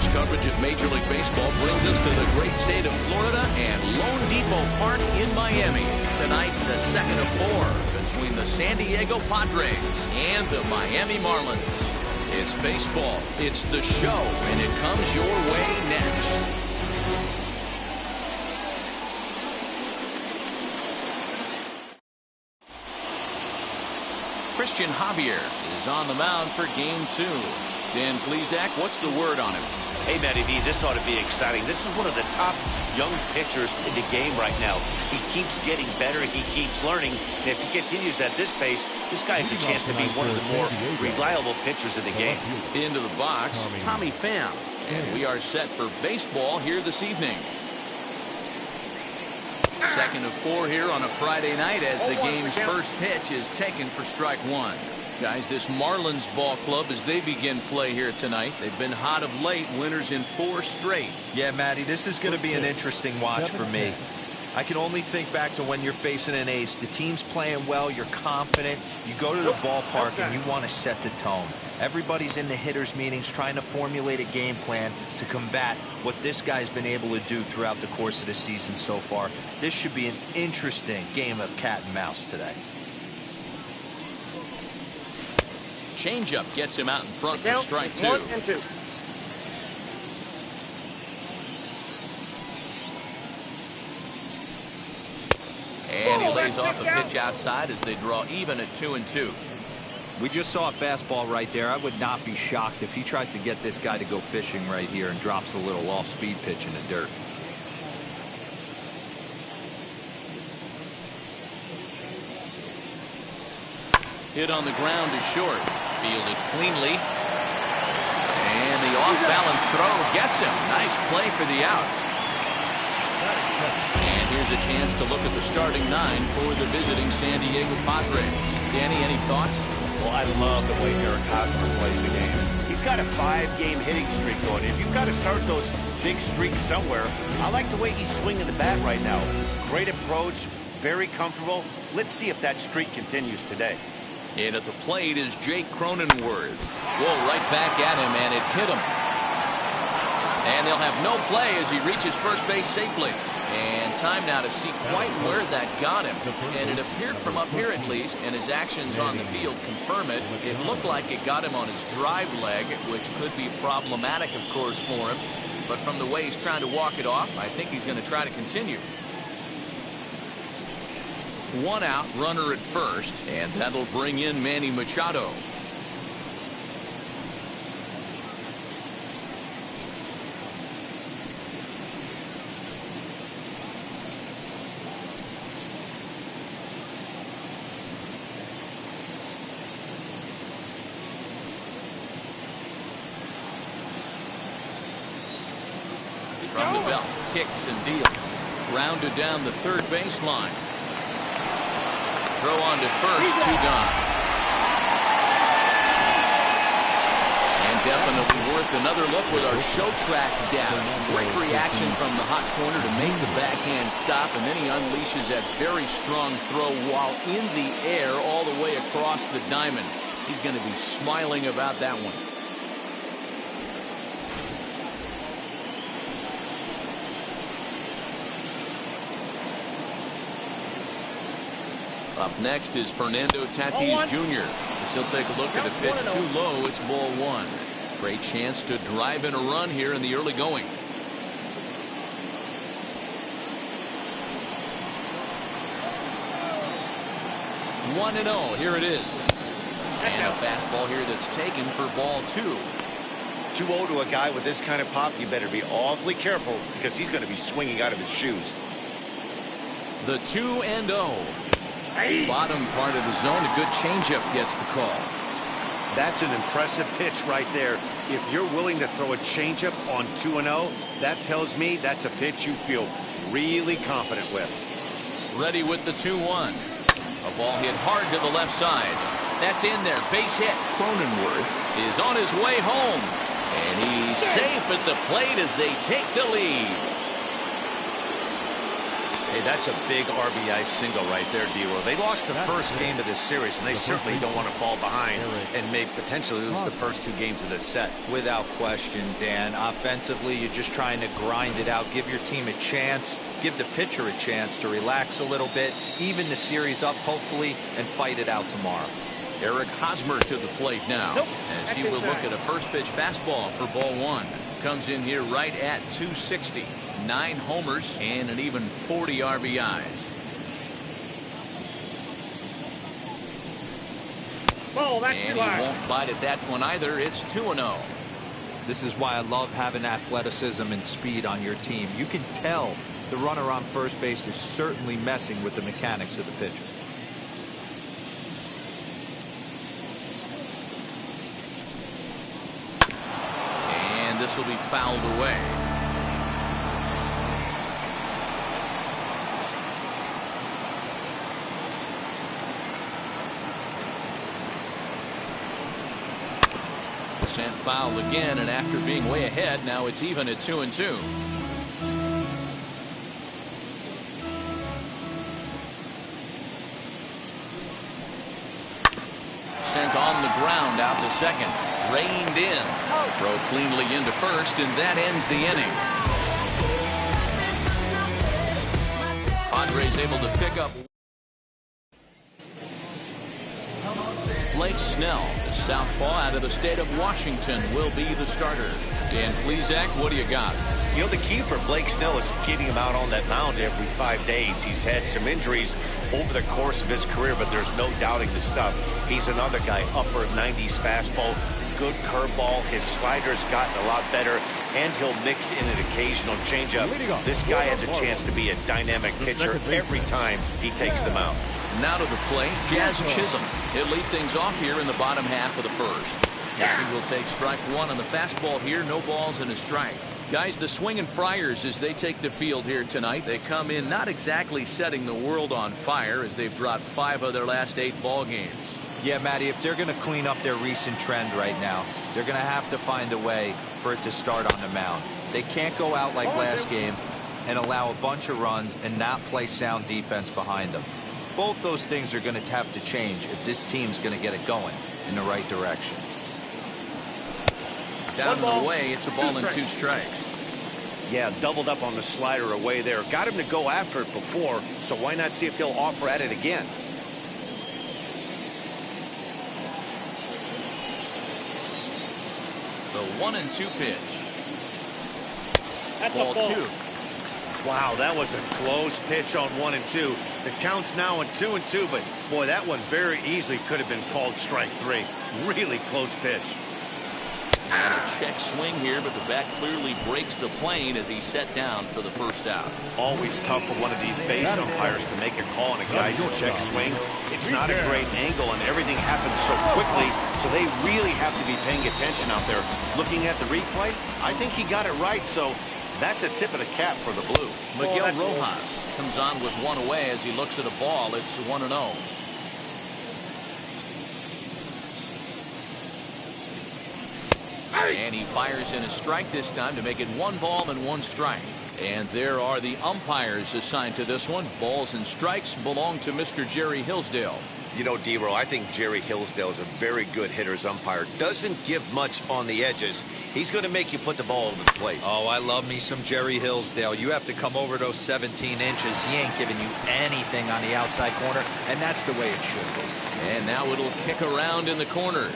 Close coverage of Major League Baseball brings us to the great state of Florida and Lone Depot Park in Miami. Tonight, the second of four between the San Diego Padres and the Miami Marlins. It's baseball, it's the show, and it comes your way next. Christian Javier is on the mound for game 2. Dan Plesac, what's the word on him? Hey, Manny V, this ought to be exciting. This is one of the top young pitchers in the game right now. He keeps getting better. He keeps learning. And if he continues at this pace, this guy has a chance to be one of the more reliable pitchers in the game. Into the box, Tommy Pham. And we are set for baseball here this evening. Second of 4 here on a Friday night as the game's first pitch is taken for strike 1. Guys, this Marlins ball club, as they begin play here tonight, they've been hot of late, winners in 4 straight. Yeah, Matty, this is going to be an interesting watch for me. I can only think back to when you're facing an ace. The team's playing well, you're confident, you go to the ballpark and you want to set the tone. Everybody's in the hitters meetings trying to formulate a game plan to combat what this guy's been able to do throughout the course of the season so far. This should be an interesting game of cat and mouse today. Changeup gets him out in front for strike 2. 1 and 2. And he lays off a pitch outside as they draw even at 2 and 2. We just saw a fastball right there. I would not be shocked if he tries to get this guy to go fishing right here and drops a little off-speed pitch in the dirt. Hit on the ground to short. Fielded cleanly. And the off-balance throw gets him. Nice play for the out. And here's a chance to look at the starting 9 for the visiting San Diego Padres. Danny, any thoughts? Well, I love the way Garrett Cooper plays the game. He's got a 5-game hitting streak going. If you've got to start those big streaks somewhere, I like the way he's swinging the bat right now. Great approach, very comfortable. Let's see if that streak continues today. And at the plate is Jake Cronenworth. Whoa, right back at him, and it hit him. And they'll have no play as he reaches first base safely. And time now to see quite where that got him. And it appeared from up here at least, and his actions on the field confirm it. It looked like it got him on his drive leg, which could be problematic, of course, for him. But from the way he's trying to walk it off, I think he's going to try to continue. 1 out, runner at first, and that'll bring in Manny Machado. From the belt, kicks and deals. Grounded down the third baseline. Throw on to first, 2 gone. And definitely worth another look with our show track data. Great reaction from the hot corner to make the backhand stop, and then he unleashes that very strong throw while in the air all the way across the diamond. He's going to be smiling about that one. Up next is Fernando Tatis Jr. As he'll take a look at a pitch too low. It's ball 1. Great chance to drive in a run here in the early going. One and 0. Here it is. And a fastball here that's taken for ball 2. 2-0 to a guy with this kind of pop, you better be awfully careful because he's going to be swinging out of his shoes. The 2-0. Bottom part of the zone, a good changeup gets the call. That's an impressive pitch right there. If you're willing to throw a changeup on 2-0, that tells me that's a pitch you feel really confident with. Ready with the 2-1. A ball hit hard to the left side. That's in there. Base hit. Cronenworth is on his way home. And he's safe at the plate as they take the lead. Hey, that's a big RBI single right there, D-Roll. They lost the first game of this series, and they certainly don't want to fall behind and may potentially lose the first 2 games of this set. Without question, Dan. Offensively, you're just trying to grind it out, give your team a chance, give the pitcher a chance to relax a little bit, even the series up, hopefully, and fight it out tomorrow. Eric Hosmer to the plate now, as he will look at a first pitch fastball for ball 1. Comes in here right at 260. 9 homers and an even 40 RBIs. And he won't bite at that one either. It's 2-0. This is why I love having athleticism and speed on your team. You can tell the runner on first base is certainly messing with the mechanics of the pitcher. And this will be fouled away. Sent foul again, and after being way ahead, now it's even at 2-2. Sent on the ground out to second. Reined in. Throw cleanly into first, and that ends the inning. Padres able to pick up. Blake Snell, the southpaw out of the state of Washington, will be the starter. Dan Plesac, what do you got? You know, the key for Blake Snell is getting him out on that mound every 5 days. He's had some injuries over the course of his career, but there's no doubting the stuff. He's another guy, upper 90s fastball, good curveball. His slider's gotten a lot better, and he'll mix in an occasional changeup. This guy has a chance to be a dynamic pitcher every time he takes the mound. Now to the plate, Jazz Chisholm. He'll lead things off here in the bottom half of the first. Yes, he will take strike 1 on the fastball here. No balls and a strike. Guys, the swinging Friars as they take the field here tonight. They come in not exactly setting the world on fire as they've dropped 5 of their last 8 ball games. Yeah, Matty, if they're going to clean up their recent trend right now, they're going to have to find a way for it to start on the mound. They can't go out like last game and allow a bunch of runs and not play sound defense behind them. Both those things are going to have to change if this team's going to get it going in the right direction. Down and away, it's a ball and 2 strikes. Yeah, doubled up on the slider away there. Got him to go after it before, so why not see if he'll offer at it again? The 1-2 pitch. Ball 2. Wow, that was a close pitch on 1-2. The count's now at 2-2, but boy, that one very easily could have been called strike 3. Really close pitch. And a check swing here, but the bat clearly breaks the plane as he's set down for the first out. Always tough for one of these base umpires to make a call on a guy's check swing. It's not a great angle, and everything happens so quickly, so they really have to be paying attention out there. Looking at the replay, I think he got it right, so that's a tip of the cap for the Blue. Miguel Rojas comes on with 1 away as he looks at a ball. It's 1-0. And he fires in a strike this time to make it 1 ball and 1 strike. And there are the umpires assigned to this one. Balls and strikes belong to Mr. Jerry Hillsdale. You know, D-Roll, I think Jerry Hillsdale is a very good hitter's umpire. Doesn't give much on the edges. He's going to make you put the ball over the plate. Oh, I love me some Jerry Hillsdale. You have to come over those 17 inches. He ain't giving you anything on the outside corner, and that's the way it should be. And now it'll kick around in the corner.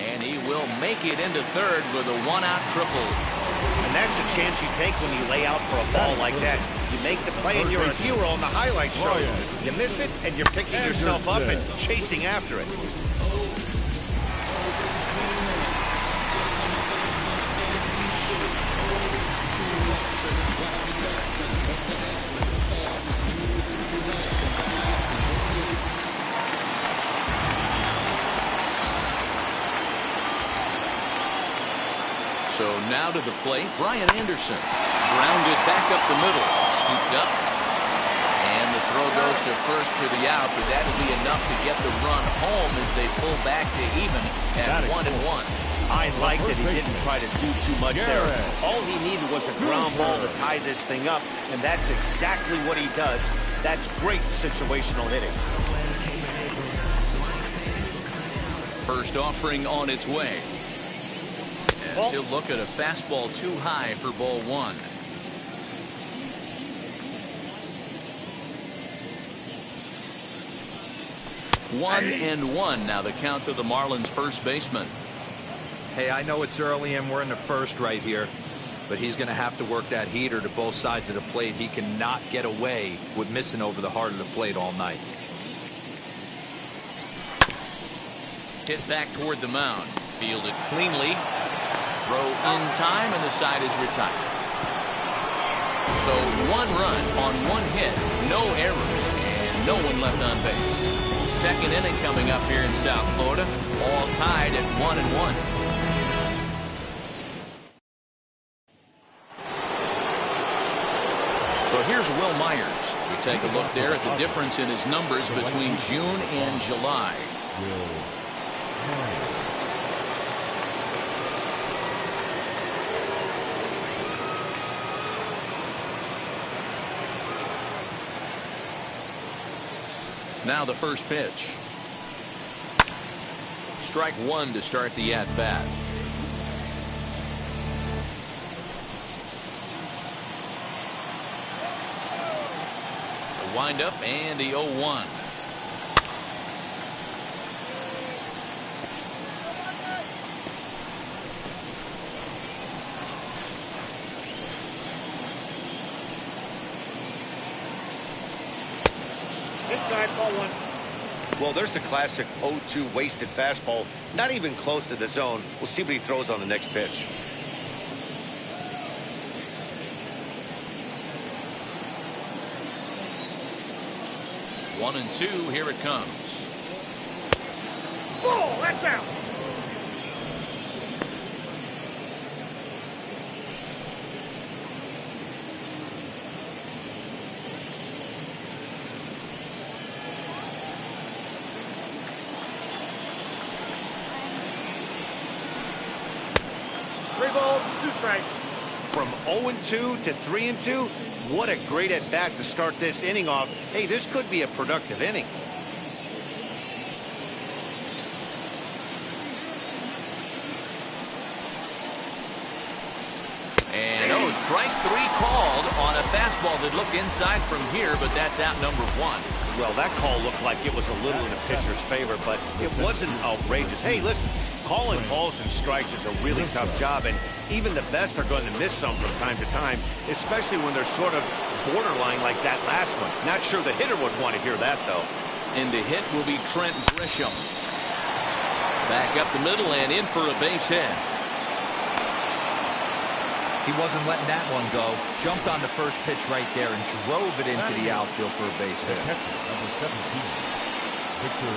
And he will make it into third with a 1-out triple. And that's the chance you take when you lay out for a ball like that. You make the play and you're a hero on the highlight shows. You miss it and you're picking yourself up and chasing after it. So now to the plate, Brian Anderson. Grounded back up the middle. Scooped up. And the throw goes to first for the out, but that'll be enough to get the run home as they pull back to even at 1-1. I like that he didn't try to do too much there. All he needed was a ground ball to tie this thing up, and that's exactly what he does. That's great situational hitting. First offering on its way. As he'll look at a fastball too high for ball one. One and one now the count to the Marlins first baseman. Hey, I know it's early and we're in the first right here, but he's going to have to work that heater to both sides of the plate. He cannot get away with missing over the heart of the plate all night. Hit back toward the mound. Fielded cleanly. Throw in time, and the side is retired. So 1 run on 1 hit, no errors, and no one left on base. Second inning coming up here in South Florida, all tied at 1-1. So here's Will Myers. We take a look there at the difference in his numbers between June and July. Now the first pitch. Strike one to start the at-bat. The windup and the 0-1. Well, there's the classic 0-2 wasted fastball. Not even close to the zone. We'll see what he throws on the next pitch. One and two, here it comes. Oh, that's out. From 0-2 to 3-2, what a great at-bat to start this inning off. Hey, this could be a productive inning. And strike three called on a fastball that looked inside from here, but that's out number one. Well, that call looked like it was a little in the pitcher's favor, but it wasn't outrageous. Hey, listen, calling balls and strikes is a really tough job, and even the best are going to miss some from time to time, especially when they're sort of borderline like that last one. Not sure the hitter would want to hear that, though. And the hit will be Trent Grisham. Back up the middle and in for a base hit. He wasn't letting that one go. Jumped on the first pitch right there and drove it into the outfield for a base hit. Number 17, Victor.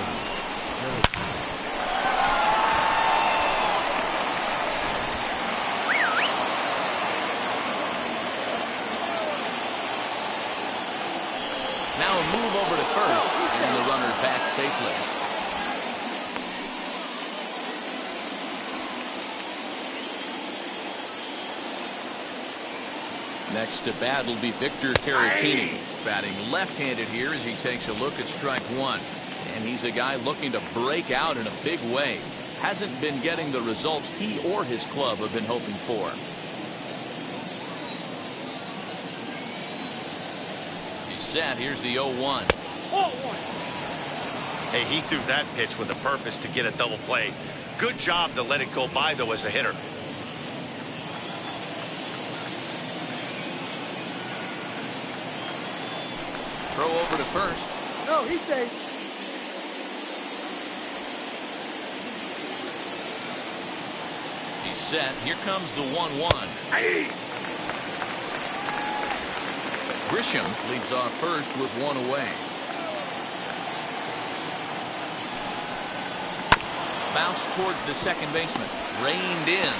Now a move over to first, and the runner back safely. Next to bat will be Victor Caratini, batting left-handed here as he takes a look at strike one. And he's a guy looking to break out in a big way. Hasn't been getting the results he or his club have been hoping for. He's set. Here's the 0-1. Hey, he threw that pitch with a purpose to get a double play. Good job to let it go by, though, as a hitter. Throw over to first. No, he says. He's set. Here comes the 1-1. Hey. Grisham leads off first with one away. Bounce towards the second baseman. Reined in.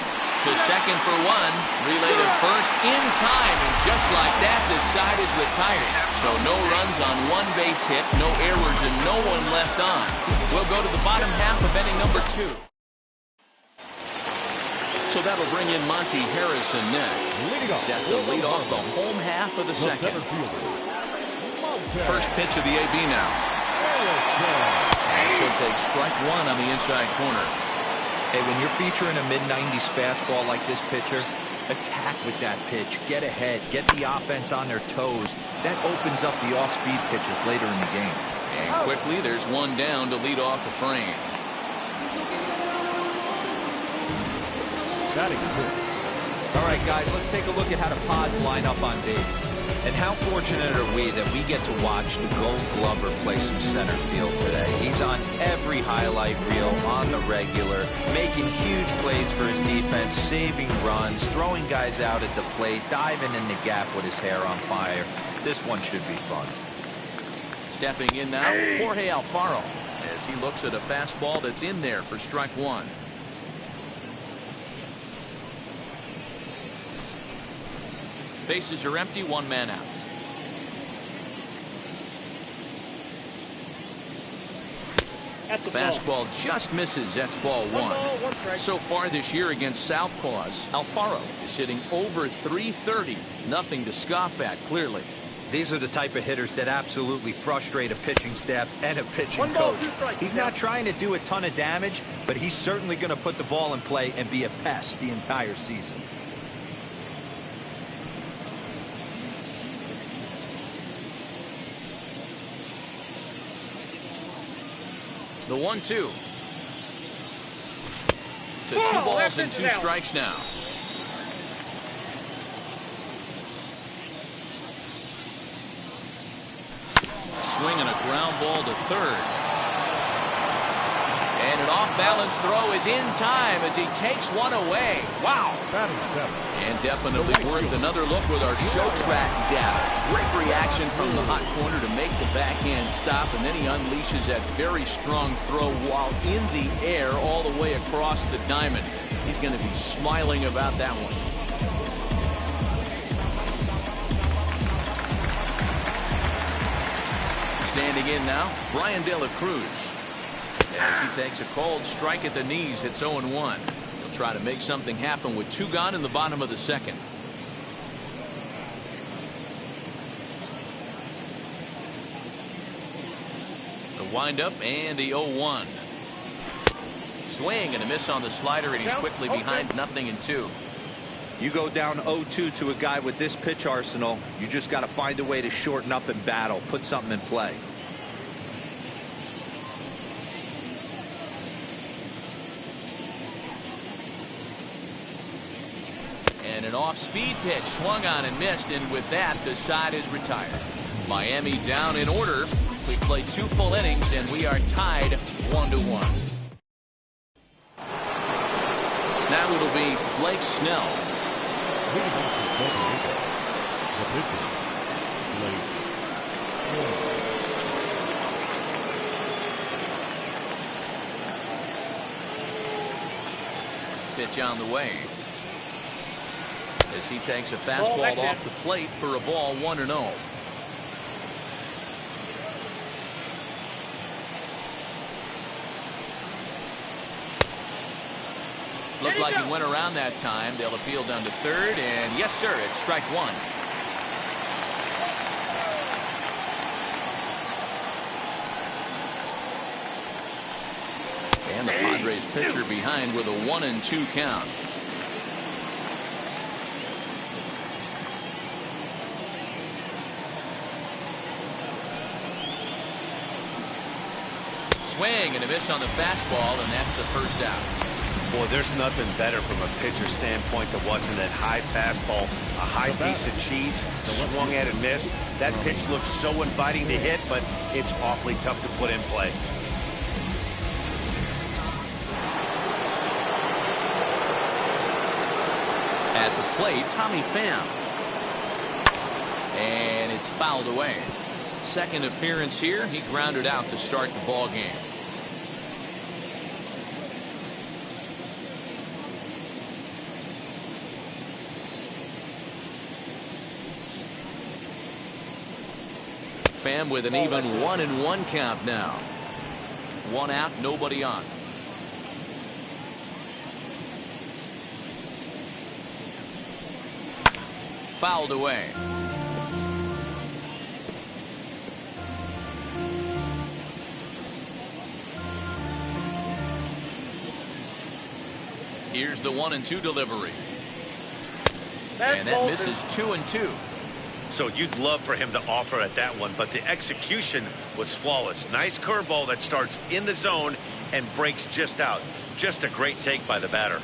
To second for one. Relay to first in time. And just like that, the side is retired. So no runs on one base hit, no errors, and no one left on. We'll go to the bottom half of inning number 2. So that'll bring in Monty Harrison next. Set to lead off the home half of the second. First pitch of the AB now. And she'll take strike one on the inside corner. Hey, when you're featuring a mid-90s fastball like this pitcher, attack with that pitch. Get ahead. Get the offense on their toes. That opens up the off-speed pitches later in the game. And quickly, there's one down to lead off the frame. All right, guys, let's take a look at how the Pods line up on D. And how fortunate are we that we get to watch the Gold Glover play some center field today. He's on every highlight reel, on the regular, making huge plays for his defense, saving runs, throwing guys out at the plate, diving in the gap with his hair on fire. This one should be fun. Stepping in now, Jorge Alfaro, as he looks at a fastball that's in there for strike one. Bases are empty, one man out. Fastball just misses. That's ball one. So far this year against Southpaws, Alfaro is hitting over .330. Nothing to scoff at, clearly. These are the type of hitters that absolutely frustrate a pitching staff and a pitching coach. He's not trying to do a ton of damage, but he's certainly going to put the ball in play and be a pest the entire season. The 1-2. To 2 balls and 2 strikes now. Swing and a ground ball to third. And an off-balance throw is in time as he takes one away. Wow. And definitely worth another look with our show track data. Great reaction from the hot corner to make the backhand stop, and then he unleashes that very strong throw while in the air all the way across the diamond. He's going to be smiling about that one. Standing in now, Brian De La Cruz. As he takes a cold strike at the knees, it's 0-1. He'll try to make something happen with 2 gone in the bottom of the second. The windup and the 0-1. Swing and a miss on the slider, and he's quickly behind 0-2. You go down 0-2 to a guy with this pitch arsenal, you just got to find a way to shorten up and battle, put something in play. And an off-speed pitch swung on and missed, and with that, the side is retired. Miami down in order. We played 2 full innings, and we are tied 1-1. Now it'll be Blake Snell. Pitch on the way. As he takes a fastball off the plate for a ball, 1-0. Looked like he went around that time. They'll appeal down to third, and yes, sir, it's strike one. And the Padres pitcher behind with a 1-2 count. Swing and a miss on the fastball, and that's the first out. Boy, there's nothing better from a pitcher standpoint than watching that high fastball, a high piece of cheese, swung at and missed. That pitch looks so inviting to hit, but it's awfully tough to put in play. At the plate, Tommy Pham. And it's fouled away. Second appearance here, he grounded out to start the ball game. fan, with an even 1-1 count now. 1 out, nobody on. Fouled away. Here's the 1-2 delivery. And that misses 2-2. So you'd love for him to offer at that one, but the execution was flawless. Nice curveball that starts in the zone and breaks just out. Just a great take by the batter.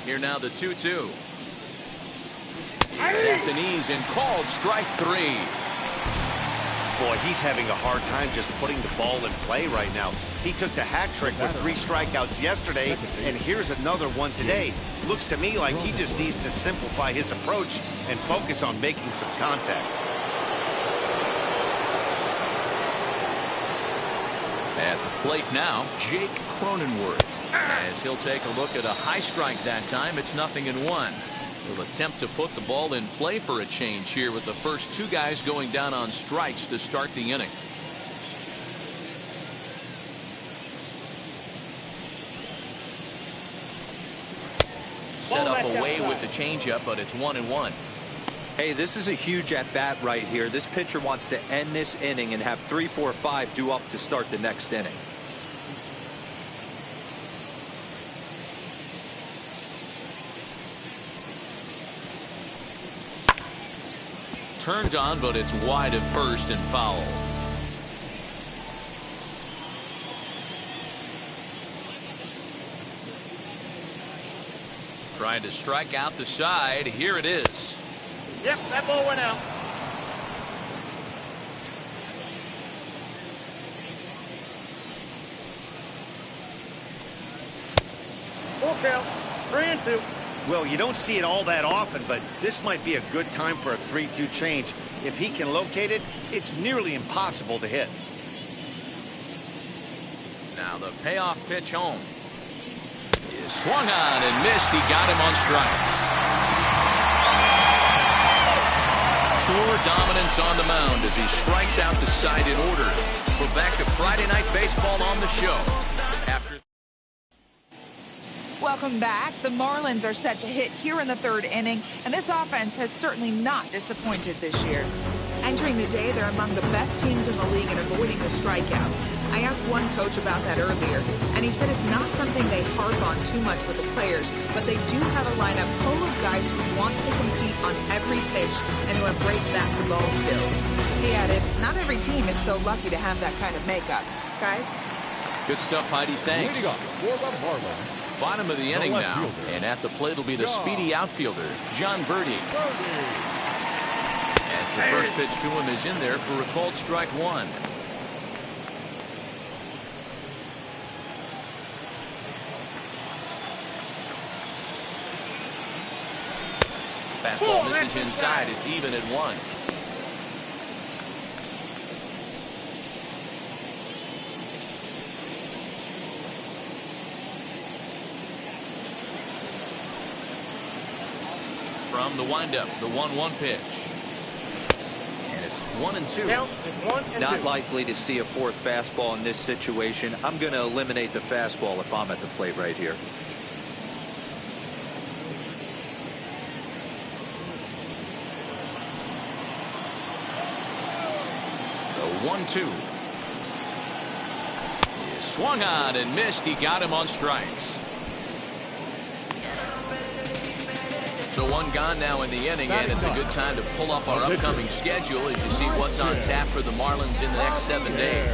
Here now the 2-2. He's at the knees and called strike 3. Boy, he's having a hard time just putting the ball in play right now. He took the hat trick with 3 strikeouts yesterday, and here's another one today. Looks to me like he just needs to simplify his approach and focus on making some contact. At the plate now, Jake Cronenworth. As he'll take a look at a high strike that time. It's 0-1. He'll attempt to put the ball in play for a change here, with the first 2 guys going down on strikes to start the inning. Set up away with the changeup, but it's 1-1. Hey, this is a huge at-bat right here. This pitcher wants to end this inning and have 3, 4, 5 due up to start the next inning. Turned on, but it's wide of first and foul. Trying to strike out the side. Here it is. Yep, that ball went out. Full count, 3-2. Well, you don't see it all that often, but this might be a good time for a 3-2 change. If he can locate it, it's nearly impossible to hit. Now the payoff pitch home. He swung on and missed. He got him on strikes. Pure dominance on the mound as he strikes out the side in order. We're back to Friday Night Baseball on the show. After Welcome back. The Marlins are set to hit here in the 3rd inning, and this offense has certainly not disappointed this year. Entering the day, they're among the best teams in the league in avoiding the strikeout. I asked one coach about that earlier, and he said it's not something they harp on too much with the players, but they do have a lineup full of guys who want to compete on every pitch and who have great bat-to-ball skills. He added, not every team is so lucky to have that kind of makeup. Guys? Good stuff, Heidi. Thanks. Leading up for the Marlins. Bottom of the inning now, and at the plate will be the speedy outfielder, John Birdie. As the first pitch to him is in there for a called strike 1. Fastball misses inside. It's even at 1. From the windup, the 1-1 pitch. And it's 1-2. Not likely to see a 4th fastball in this situation. I'm going to eliminate the fastball if I'm at the plate right here. The 1-2. He swung on and missed. He got him on strikes. So 1 gone now in the inning, and it's a good time to pull up our upcoming schedule as you see what's on tap for the Marlins in the next 7 days.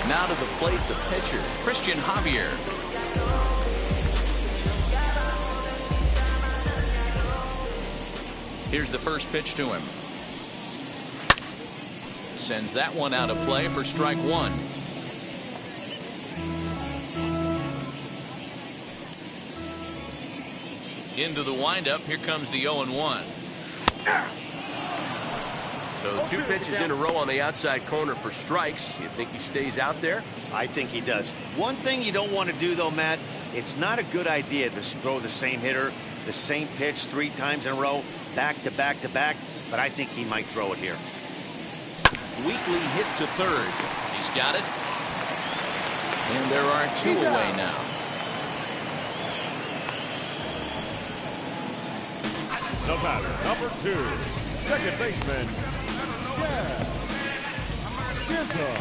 Now to the plate, the pitcher, Christian Javier. Here's the first pitch to him. Sends that one out of play for strike 1. Into the windup. Here comes the 0-1. So 2 pitches in a row on the outside corner for strikes. You think he stays out there? I think he does. One thing you don't want to do, though, Matt, it's not a good idea to throw the same hitter, the same pitch 3 times in a row, back to back to back, but I think he might throw it here. Weekly hit to third. He's got it. And there are 2 away now. The batter, number 2, second baseman, Chisholm.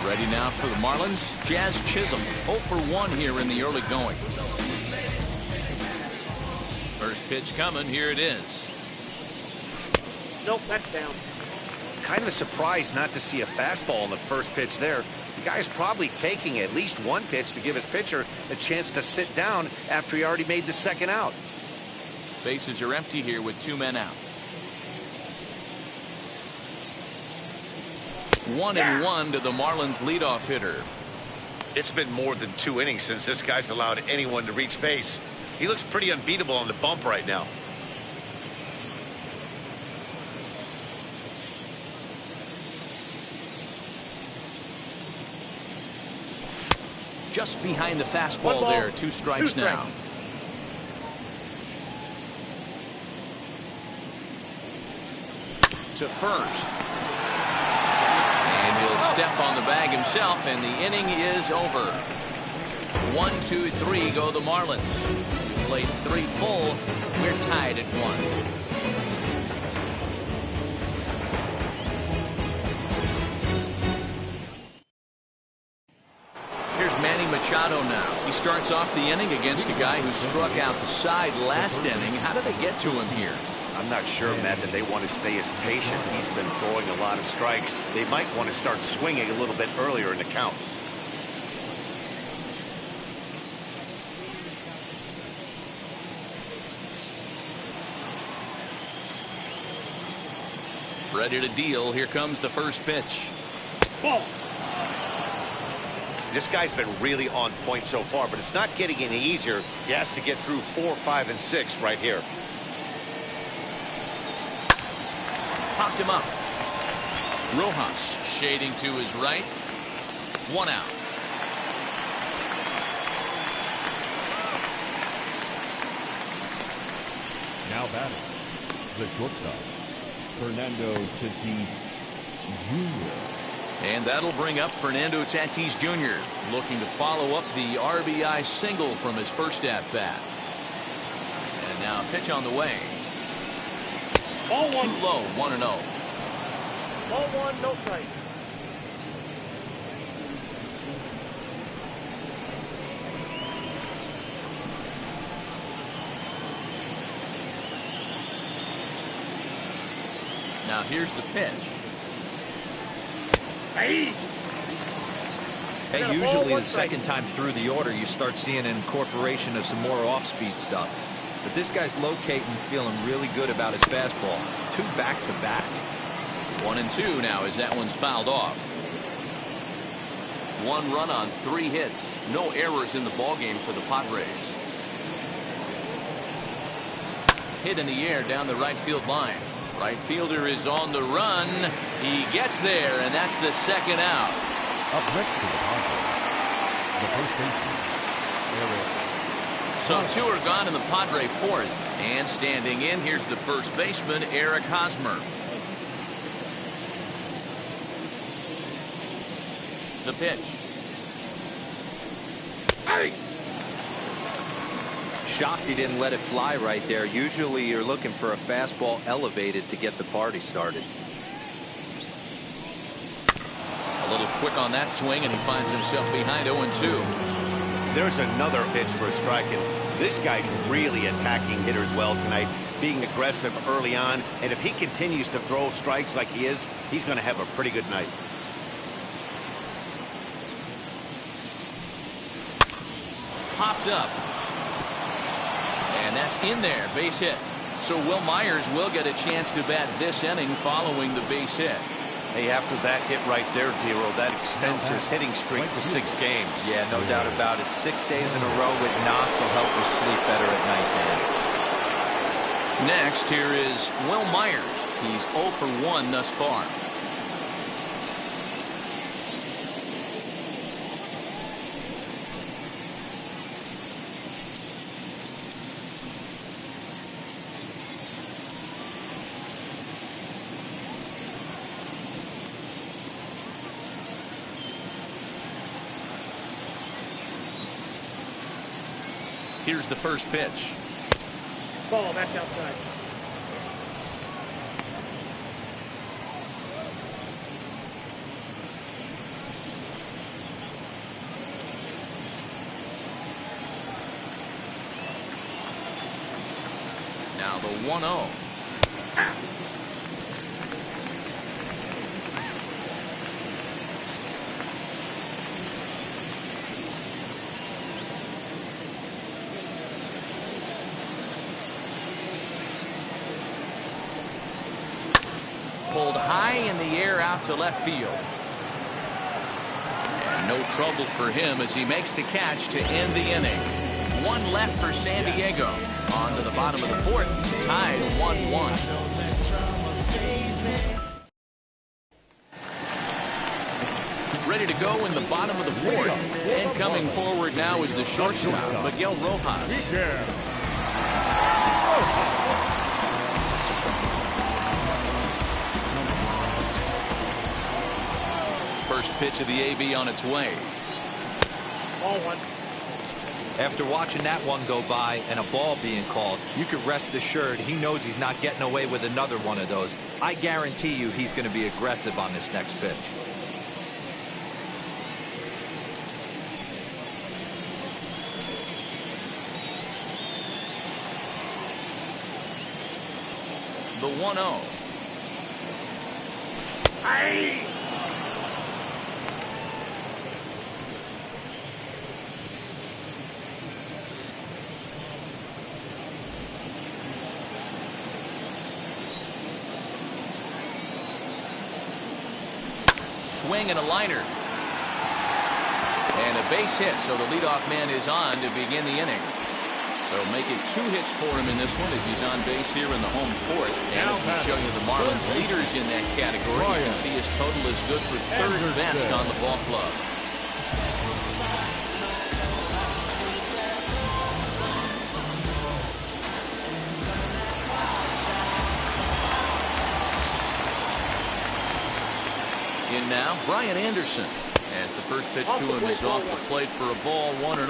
Ready now for the Marlins. Jazz Chisholm 0 for 1 here in the early going. First pitch coming. Here it is. Nope, that's down. Kind of surprised not to see a fastball on the first pitch there. The guy's probably taking at least 1 pitch to give his pitcher a chance to sit down after he already made the second out. Bases are empty here with 2 men out. 1-1 to the Marlins leadoff hitter. It's been more than 2 innings since this guy's allowed anyone to reach base. He looks pretty unbeatable on the bump right now. Just behind the fastball there. 2 strikes now. To first. And he'll step on the bag himself, and the inning is over. 1, 2, 3 go the Marlins. Played 3 full. We're tied at 1. Here's Manny Machado now. He starts off the inning against a guy who struck out the side last inning. How did they get to him here? I'm not sure, Matt, that they want to stay as patient. He's been throwing a lot of strikes. They might want to start swinging a little bit earlier in the count. Ready to deal. Here comes the first pitch. Ball. This guy's been really on point so far, but it's not getting any easier. He has to get through 4, 5, and 6 right here. Popped him up. Rojas shading to his right. 1 out. Now batting, the shortstop, Fernando Tatis Jr. And that'll bring up Fernando Tatis Jr. looking to follow up the RBI single from his first at-bat. And now a pitch on the way. Ball 1. Too low, 1-0. Ball 1, no strike. Now here's the pitch. Hey, usually the second time through the order you start seeing an incorporation of some more off-speed stuff. But this guy's locating, feeling really good about his fastball. 2 back-to-back. 1-2 now as that one's fouled off. 1 run on 3 hits. No errors in the ballgame for the Padres. Hit in the air down the right field line. Right fielder is on the run. He gets there, and that's the second out. Up next to the Padres, the first baseman, Garrett. So 2 are gone in the Padre 4th. And standing in, here's the first baseman, Eric Hosmer. The pitch. Hey! Shocked he didn't let it fly right there. Usually you're looking for a fastball elevated to get the party started. A little quick on that swing, and he finds himself behind 0-2. There's another pitch for a strike, and this guy's really attacking hitters well tonight, being aggressive early on, and if he continues to throw strikes like he is, he's going to have a pretty good night. Popped up. And that's in there, base hit. So Will Myers will get a chance to bat this inning following the base hit. Hey, after that hit right there, Dero, that extends his hitting streak to 6 games. Yeah, no doubt about it. 6 days in a row with knocks will help us sleep better at night, Dan. Next, here is Will Myers. He's 0 for 1 thus far. Here's the first pitch. Ball back outside. Now the 1-0. Pulled high in the air out to left field. And no trouble for him as he makes the catch to end the inning. One left for San Diego. On to the bottom of the fourth, tied 1-1. Ready to go in the bottom of the fourth. And coming forward now is the shortstop, Miguel Rojas. First pitch of the AB on its way. Ball one. After watching that one go by and a ball being called, you can rest assured he knows he's not getting away with another one of those. I guarantee you he's going to be aggressive on this next pitch. The 1-0. Aye. Swing and a liner. And a base hit, so the leadoff man is on to begin the inning. So make it 2 hits for him in this one as he's on base here in the home fourth. And as we show you the Marlins leaders in that category, you can see his total is good for third best on the ball club. In now, Brian Anderson, as the first pitch to him is off the plate for a ball, 1-0.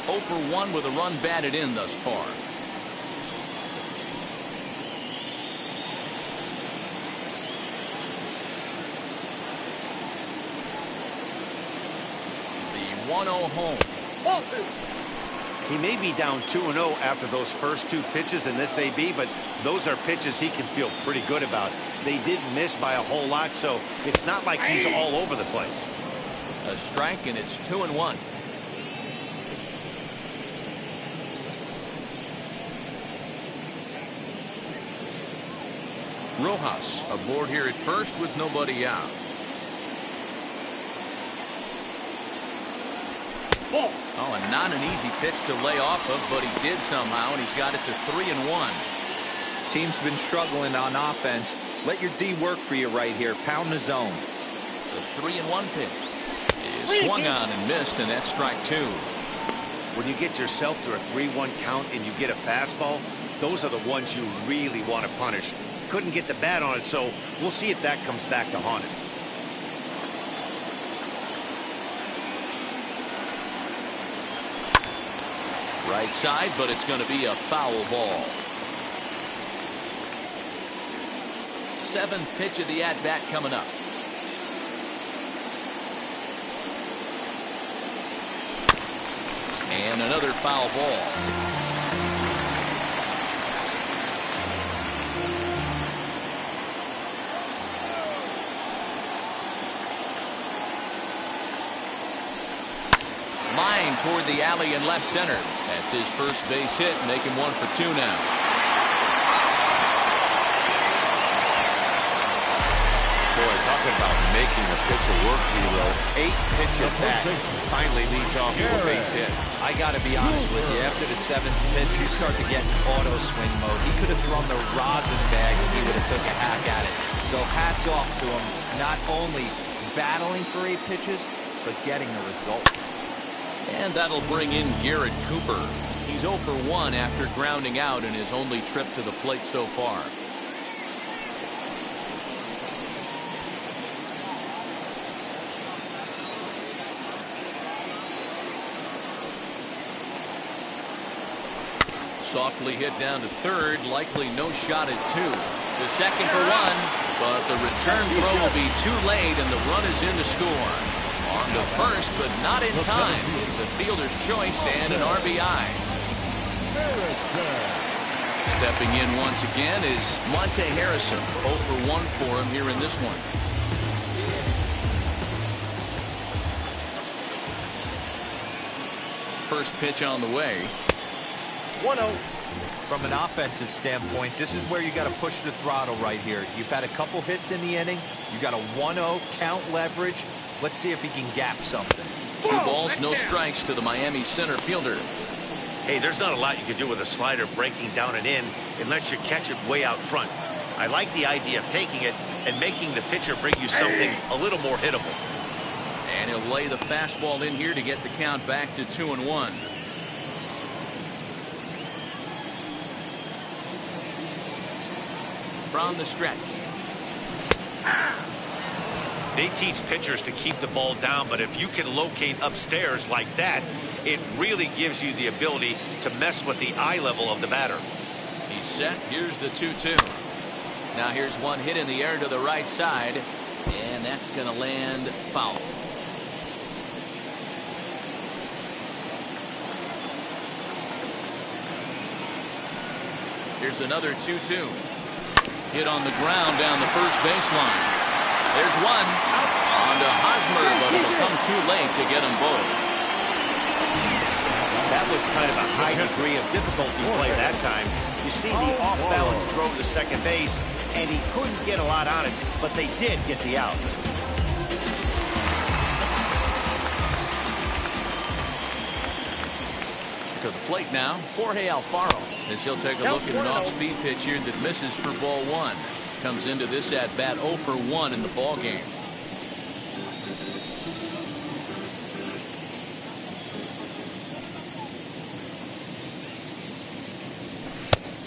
0 for 1 with a run batted in thus far. The 1-0 home. He may be down 2-0 after those first 2 pitches in this AB, but those are pitches he can feel pretty good about. They did miss by a whole lot, so it's not like he's all over the place. A strike, and it's 2-1. Rojas aboard here at first with nobody out. Oh, and not an easy pitch to lay off of, but he did somehow, and he's got it to 3-1. Team's been struggling on offense. Let your D work for you right here. Pound the zone. The 3-1 pitch is swung on and missed, and that's strike 2. When you get yourself to a 3-1 count and you get a fastball, those are the ones you really want to punish. Couldn't get the bat on it, so we'll see if that comes back to haunt him. Right side, but it's going to be a foul ball. 7th pitch of the at-bat coming up. And another foul ball. Line toward the alley in left center. That's his first base hit, make him 1 for 2 now. Boy, Talking about making the pitcher work, hero. 8-pitch at bat. Finally leads off to a base hit. I got to be honest with you. After the 7th pitch, you start to get in auto swing mode. He could have thrown the rosin bag and he would have took a hack at it. So hats off to him. Not only battling for 8 pitches, but getting the result. And that'll bring in Garrett Cooper. He's 0 for 1 after grounding out in his only trip to the plate so far. Softly hit down to third, likely no shot at 2. The second for 1, but the return throw will be too late and the run is in to score. On to first, but not in time. It's a fielder's choice and an RBI. Stepping in once again is Monte Harrison. 0 for 1 for him here in this one. First pitch on the way. 1-0. From an offensive standpoint, this is where you got to push the throttle right here. You've had a couple hits in the inning. You got a 1-0 count leverage. Let's see if he can gap something. 2 balls, no strikes to the Miami center fielder. Hey, there's not a lot you can do with a slider breaking down and in unless you catch it way out front. I like the idea of taking it and making the pitcher bring you something a little more hittable. And he'll lay the fastball in here to get the count back to 2-1. From the stretch. They teach pitchers to keep the ball down, but if you can locate upstairs like that, it really gives you the ability to mess with the eye level of the batter. He's set. Here's the 2-2. Now here's one hit in the air to the right side, and that's going to land foul. Here's another 2-2. Hit on the ground down the first baseline. There's one. On to Hosmer, but it'll come too late to get them both. That was kind of a high degree of difficulty play that time. You see the off-balance throw to second base, and he couldn't get a lot on it, but they did get the out. To the plate now, Jorge Alfaro, as he'll take a look at an off-speed pitch here that misses for ball 1. Comes into this at-bat 0 for 1 in the ball game.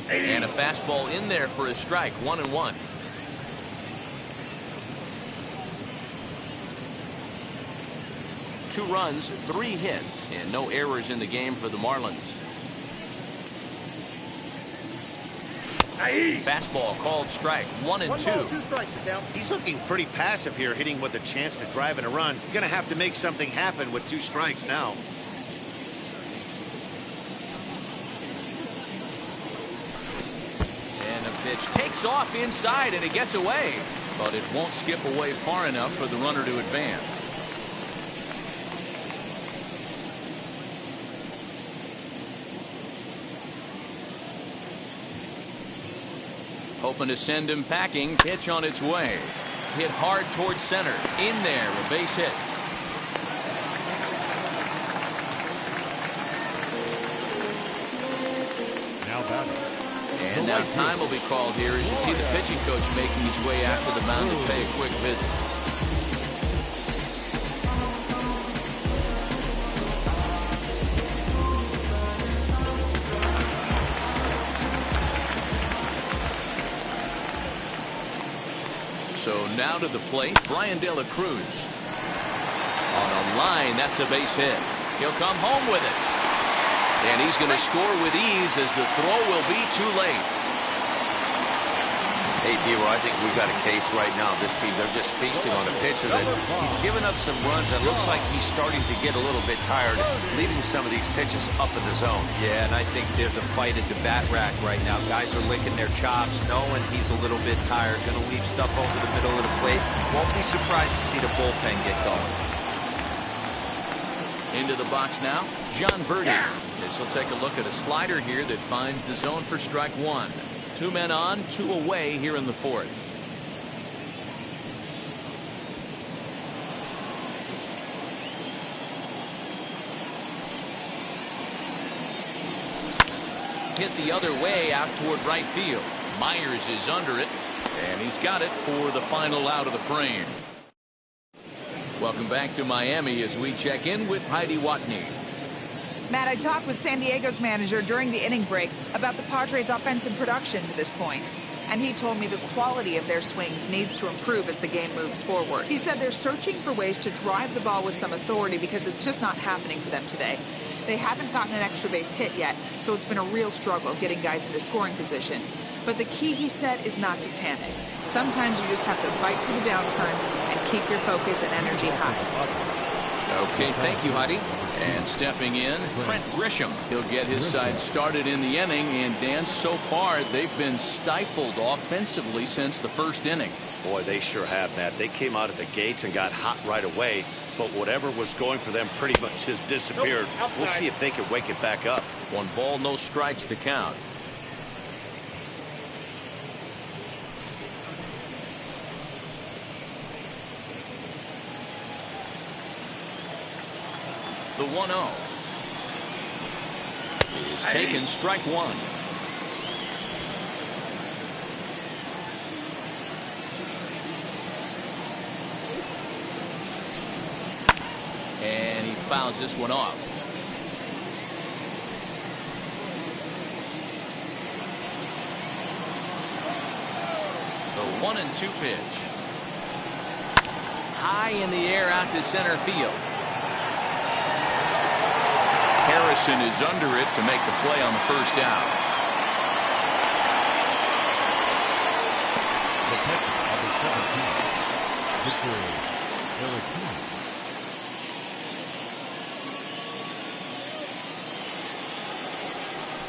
And a fastball in there for a strike, 1-1. Two runs, 3 hits, and no errors in the game for the Marlins. Fastball called strike, 1-2. He's looking pretty passive here, hitting with a chance to drive in a run. Gonna have to make something happen with 2 strikes now. And the pitch takes off inside and it gets away, but it won't skip away far enough for the runner to advance. Hoping to send him packing. Pitch on its way. Hit hard towards center. In there, a base hit. Now batting. And now time will be called here as you see the pitching coach making his way after the mound to pay a quick visit. So now to the plate, Brian De La Cruz. On a line, that's a base hit. He'll come home with it. And he's going to score with ease as the throw will be too late. Hey, D-Roy, I think we've got a case right now. This team, they're just feasting on a pitcher that he's given up some runs and looks like he's starting to get a little bit tired, leaving some of these pitches up in the zone. Yeah, and I think there's a fight at the bat rack right now. Guys are licking their chops, knowing he's a little bit tired, going to leave stuff over the middle of the plate. Won't be surprised to see the bullpen get going. Into the box now, John Birdie. This will take a look at a slider here that finds the zone for strike 1. 2 men on, 2 away here in the 4th. Hit the other way out toward right field. Myers is under it, and he's got it for the final out of the frame. Welcome back to Miami as we check in with Heidi Watney. Matt, I talked with San Diego's manager during the inning break about the Padres' offensive production to this point. And he told me the quality of their swings needs to improve as the game moves forward. He said they're searching for ways to drive the ball with some authority because it's just not happening for them today. They haven't gotten an extra base hit yet, so it's been a real struggle getting guys into scoring position. But the key, he said, is not to panic. Sometimes you just have to fight through the downturns and keep your focus and energy high. Okay, thank you, Heidi. And stepping in, Trent Grisham. He'll get his side started in the inning. And Dan, so far, they've been stifled offensively since the first inning. Boy, they sure have, Matt. They came out of the gates and got hot right away. But whatever was going for them pretty much has disappeared. We'll see if they can wake it back up. 1 ball, no strikes, the count. The 1-0 is taken, strike 1. And he fouls this one off. The 1-2 pitch. High in the air out to center field. Harrison is under it to make the play on the first out. The catcher, number 17, Mr. Caratini.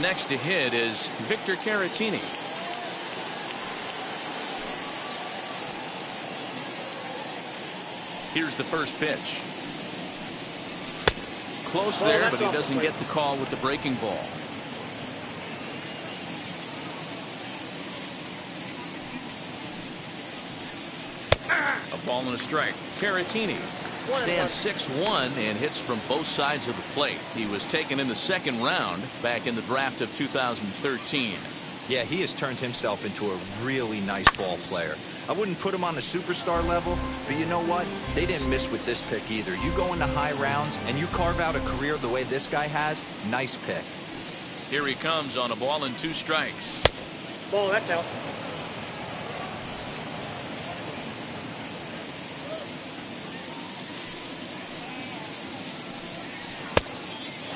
Next to hit is Victor Caratini. Here's the first pitch. Close there, but he doesn't get the call with the breaking ball. A ball and a strike. Caratini stands 6'1" and hits from both sides of the plate. He was taken in the second round back in the draft of 2013. Yeah, he has turned himself into a really nice ball player. I wouldn't put him on the superstar level, but you know what? They didn't miss with this pick either. You go into high rounds and you carve out a career the way this guy has, nice pick. Here he comes on a ball and 2 strikes. Ball, that's out.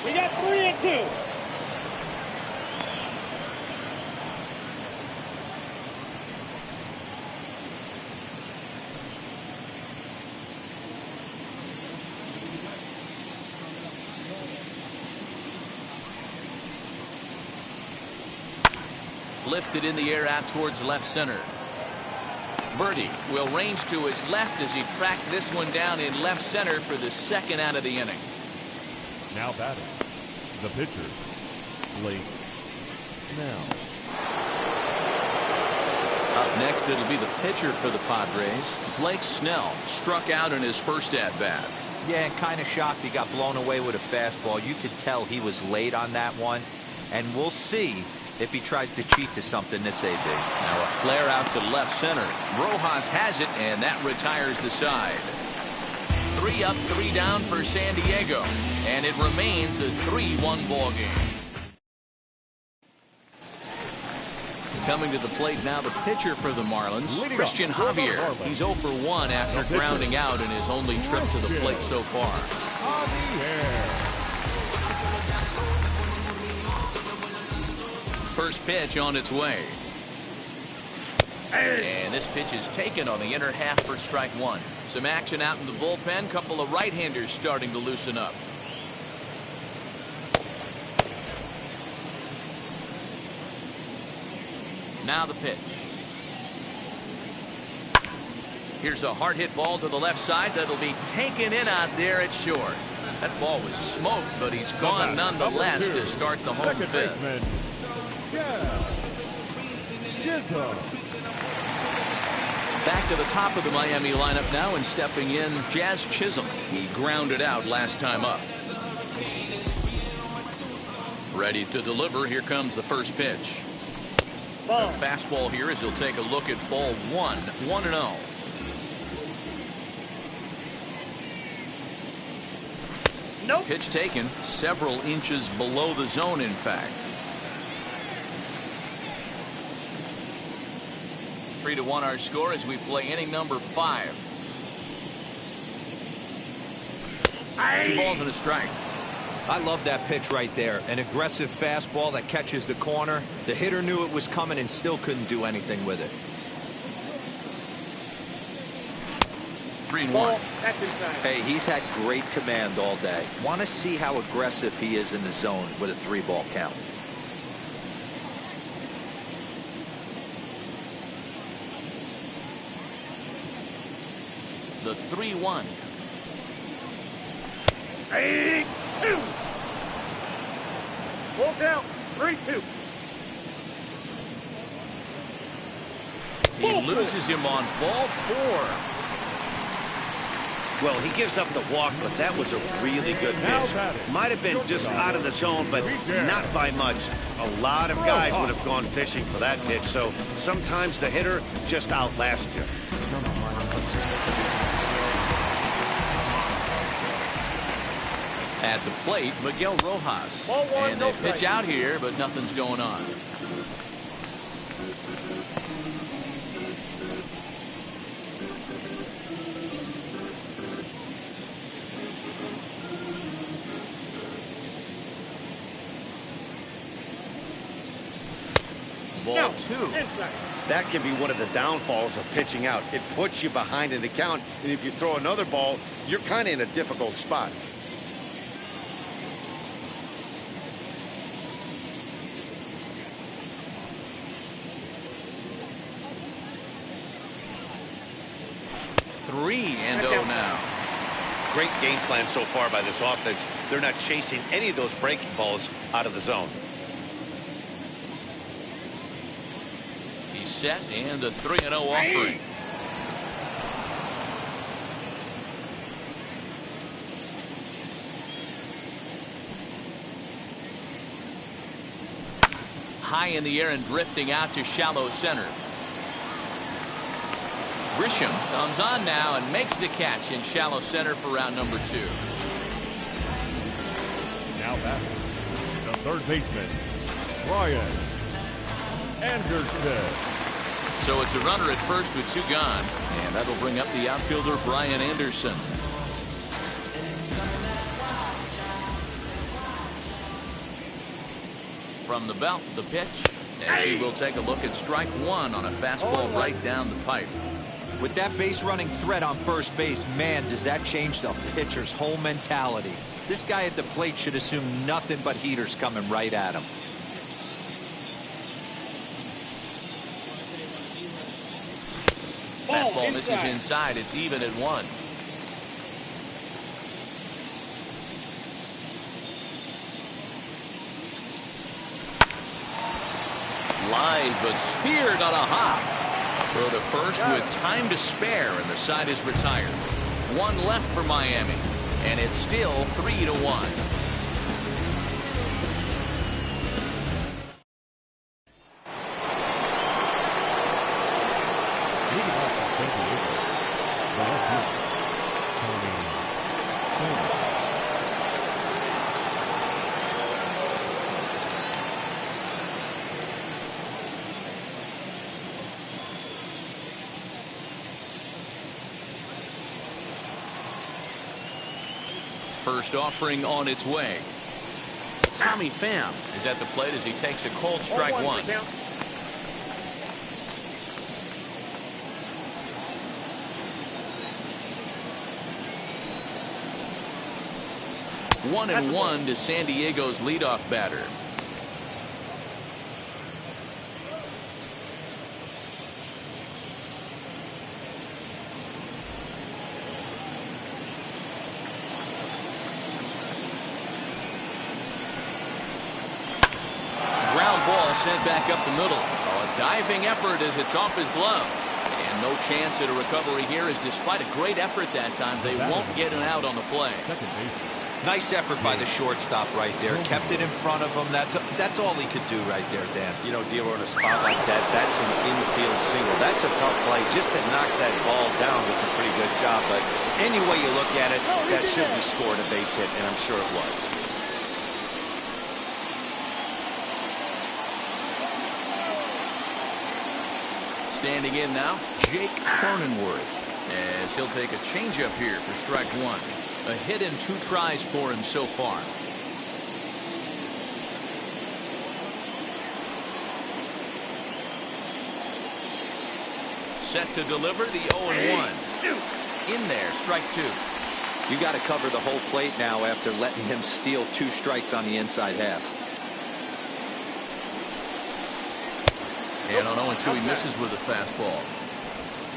We got 3-2. Lifted in the air out towards left center. Birdie will range to his left as he tracks this one down in left center for the second out of the inning. Now batting, the pitcher, Snell. Up next, it'll be the pitcher for the Padres. Blake Snell struck out in his first at-bat. Yeah, kind of shocked he got blown away with a fastball. You could tell he was late on that one. And we'll see if he tries to cheat to something this AB. Now a flare out to left center. Rojas has it, and that retires the side. 3 up, 3 down for San Diego. And it remains a 3-1 ball game. Coming to the plate now, the pitcher for the Marlins, Christian Javier. He's 0 for 1 after grounding out in his only trip to the plate so far. First pitch on its way. And this pitch is taken on the inner half for strike 1. Some action out in the bullpen. Couple of right-handers starting to loosen up. Now the pitch. Here's a hard hit ball to the left side that'll be taken in out there at short. That ball was smoked, but he's gone nonetheless to start the home fifth. Back to the top of the Miami lineup now, and stepping in, Jazz Chisholm. He grounded out last time up. Ready to deliver. Here comes the first pitch. Ball. The fastball here as he'll take a look at ball one. 1-0. Nope. Pitch taken several inches below the zone, in fact. 3-1 our score as we play inning number 5. 2 balls and a strike. I love that pitch right there. An aggressive fastball that catches the corner. The hitter knew it was coming and still couldn't do anything with it. 3-1. Ball. That's inside. Hey, he's had great command all day. Want to see how aggressive he is in the zone with a 3-ball count. The 3-1. 3-2. Full count. 3-2. He loses him on ball 4. Well, he gives up the walk, but that was a really good pitch. Might have been just out of the zone, but not by much. A lot of guys would have gone fishing for that pitch, so sometimes the hitter just outlasts you. At the plate, Miguel Rojas. Ball one, And they no pitch strike. out here, but nothing's going on. Ball No. 2. Inside. That can be one of the downfalls of pitching out. It puts you behind in the count, and if you throw another ball, you're kind of in a difficult spot. Three and 0 now. Great game plan so far by this offense. They're not chasing any of those breaking balls out of the zone. He's set and a 3-0 offering. High in the air and drifting out to shallow center. Grisham comes on now and makes the catch in shallow center for round number 2. Now batting, the third baseman, Brian Anderson. So it's a runner at first with 2 gone, and that'll bring up the outfielder Brian Anderson. From the belt, the pitch, as he will take a look at strike 1 on a fastball right down the pipe. With that base running threat on first base, man, does that change the pitcher's whole mentality. This guy at the plate should assume nothing but heaters coming right at him. Fastball misses inside. It's even at 1. Live but speared on a hop. Throw to first with time to spare, and the side is retired. 1 left for Miami, and it's still 3-1. First offering on its way. Tommy Pham is at the plate as he takes a cold strike 1. One and 1 to San Diego's leadoff batter. Sent back up the middle. A diving effort as it's off his glove. And no chance at a recovery here, as despite a great effort that time, they won't get an out on the play. Second baseman, Nice effort by the shortstop right there. Kept it in front of him. That's all he could do right there, Dan. You know, dealer in a spot like that, that's an infield single. That's a tough play. Just to knock that ball down was a pretty good job. But any way you look at it, that should be scored a base hit, and I'm sure it was. Standing in now, Jake Cronenworth, as he'll take a changeup here for strike one. A hit in 2 tries for him so far. Set to deliver the 0-1. In there, strike 2. You got to cover the whole plate now after letting him steal 2 strikes on the inside half. And on 0-2, he misses with a fastball.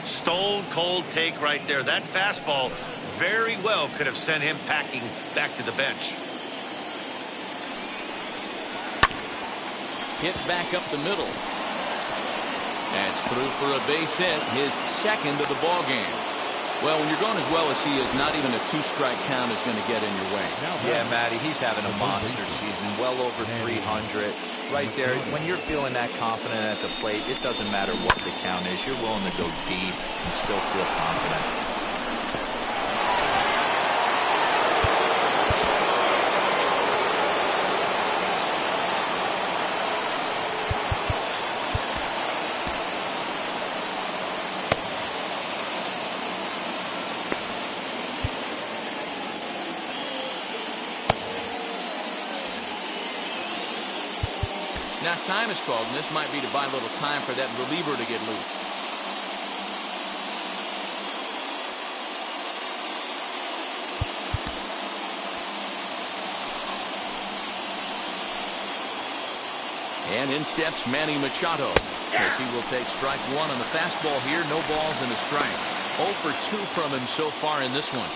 Stone cold take right there. That fastball very well could have sent him packing back to the bench. Hit back up the middle. That's through for a base hit, his second of the ball game. Well, when you're going as well as he is, not even a 2-strike count is going to get in your way. Yeah, Matty, he's having a monster season, well over 300. Right there, when you're feeling that confident at the plate, it doesn't matter what the count is. You're willing to go deep and still feel confident. Now time is called, and this might be to buy a little time for that reliever to get loose. And in steps Manny Machado, as he will take strike 1 on the fastball here. No balls and a strike. 0 for 2 from him so far in this one.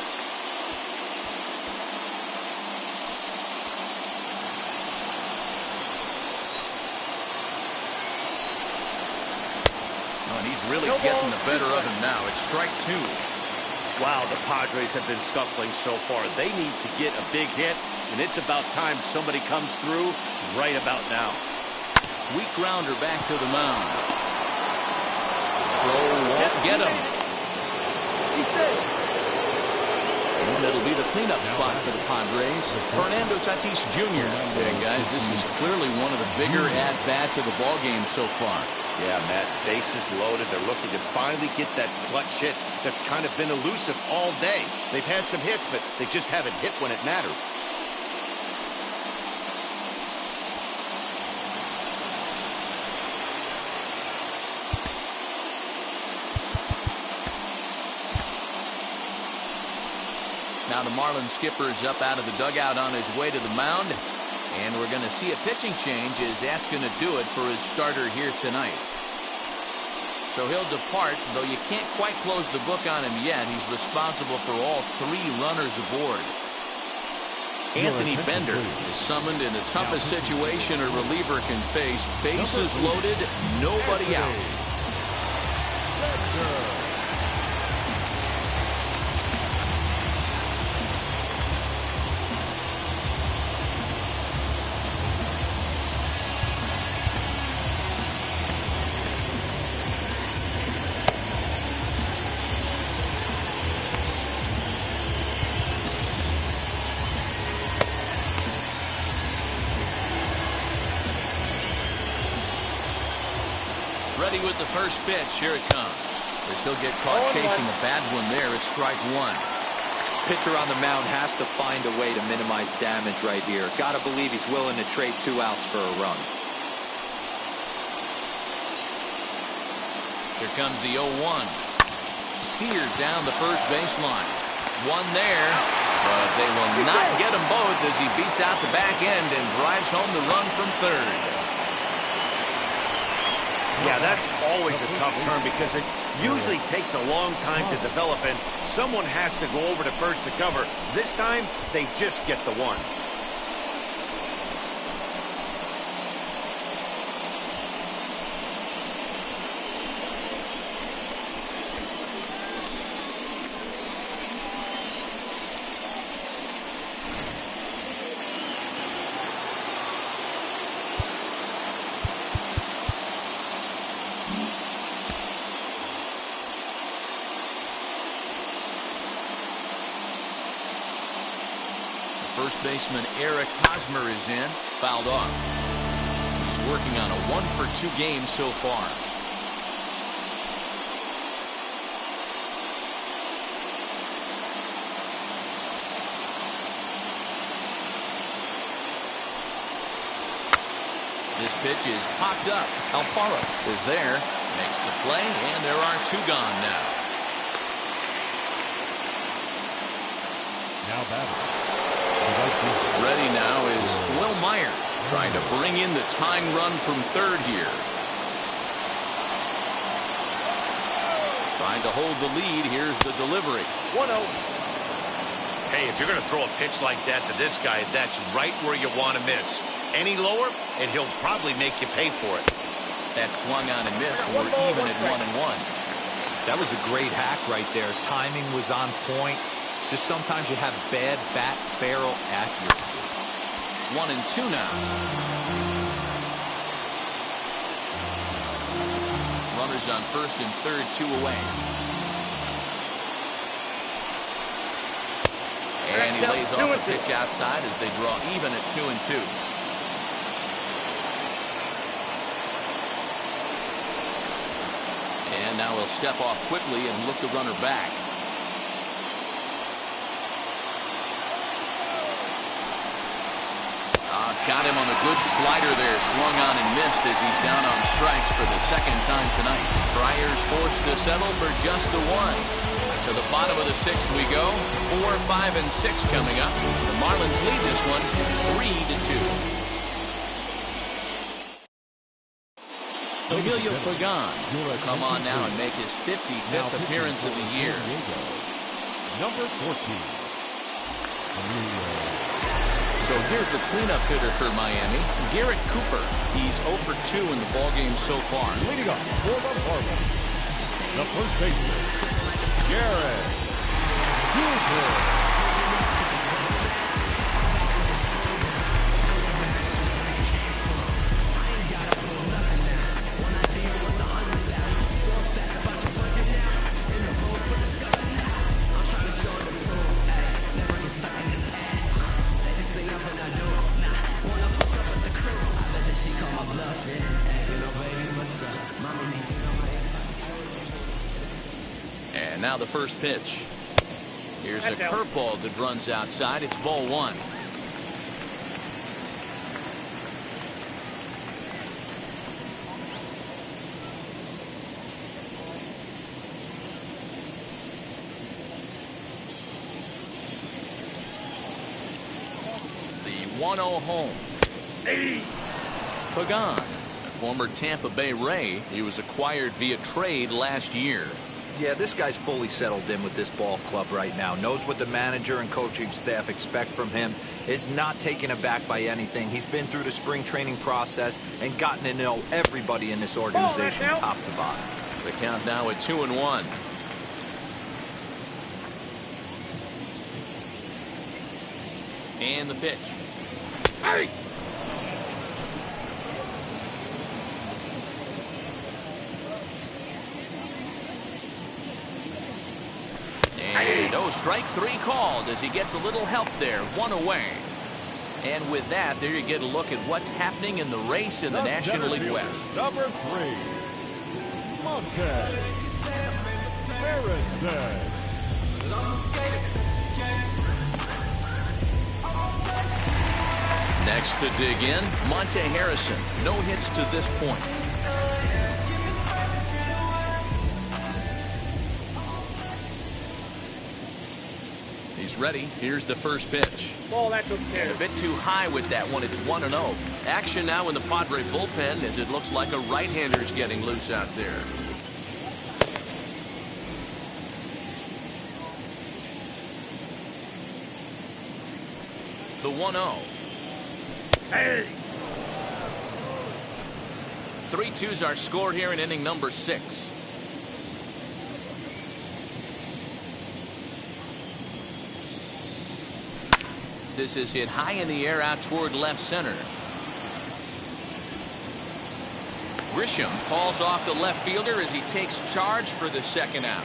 Really getting the better of him now. It's strike 2. Wow, the Padres have been scuffling so far. They need to get a big hit, and it's about time somebody comes through right about now. Weak grounder back to the mound. Throw won't get him. And it'll be the cleanup spot for the Padres. Fernando Tatis Jr. And guys, this is clearly one of the bigger at-bats of the ballgame so far. Yeah, Matt, bases loaded. They're looking to finally get that clutch hit that's kind of been elusive all day. They've had some hits, but they just haven't hit when it mattered. Now the Marlins skipper is up out of the dugout on his way to the mound. And we're going to see a pitching change, as that's going to do it for his starter here tonight. So he'll depart, though you can't quite close the book on him yet. He's responsible for all 3 runners aboard. Anthony Bender is summoned in the toughest situation a reliever can face. Bases loaded, nobody out. Ready with the first pitch. Here it comes. As he'll get caught chasing a bad one there. It's strike 1. Pitcher on the mound has to find a way to minimize damage right here. Got to believe he's willing to trade 2 outs for a run. Here comes the 0-1. Seared down the first baseline. One there. But they will not get them both as he beats out the back end and drives home the run from third. Yeah, that's always a tough turn because it usually takes a long time to develop, and someone has to go over to first to cover. This time, they just get the one. First baseman Eric Hosmer is in, fouled off. He's working on a 1-for-2 game so far. This pitch is popped up. Alfaro is there, makes the play, and there are 2 gone now. Now batting. Ready now is Will Myers, trying to bring in the tying run from third here. Trying to hold the lead. Here's the delivery. 1-0. Hey, if you're going to throw a pitch like that to this guy, that's right where you want to miss. Any lower, and he'll probably make you pay for it. That swung on and missed. We're even at 1-1. That was a great hack right there. Timing was on point. Just sometimes you have bad bat barrel accuracy. 1-2 now. Runners on first and third, 2 away. And he lays off a pitch outside as they draw even at 2-2. And now he'll step off quickly and look the runner back. Got him on a good slider there. Swung on and missed as he's down on strikes for the second time tonight. Friars forced to settle for just the 1. To the bottom of the 6th we go. 4, 5, and 6 coming up. The Marlins lead this one 3-2. Emilio Pagan will come on now and make his 55th appearance of the year. Number 14. So here's the cleanup hitter for Miami, Garrett Cooper. He's 0 for 2 in the ballgame so far. Leading up for the Marlins, the first baseman, Garrett Cooper. And now the first pitch. Here's a curveball that runs outside. It's ball 1. The 1-0 home. Pagan, a former Tampa Bay Ray. He was acquired via trade last year. Yeah, this guy's fully settled in with this ball club right now. Knows what the manager and coaching staff expect from him. Is not taken aback by anything. He's been through the spring training process and gotten to know everybody in this organization top to bottom. The count now at 2-1. And the pitch. Hey! And no, strike 3 called as he gets a little help there. 1 away. And with that, there you get a look at what's happening in the race in the National League West. Number 3, Monte Harrison. Next to dig in, Monte Harrison. No hits to this point. He's ready. Here's the first pitch. Ball that took care. A bit too high with that one. It's 1-0. Action now in the Padre bullpen as it looks like a right-hander's getting loose out there. The 1-0. Hey! 3-2's our score here in inning number 6. This is hit high in the air out toward left center. Grisham calls off the left fielder as he takes charge for the second out.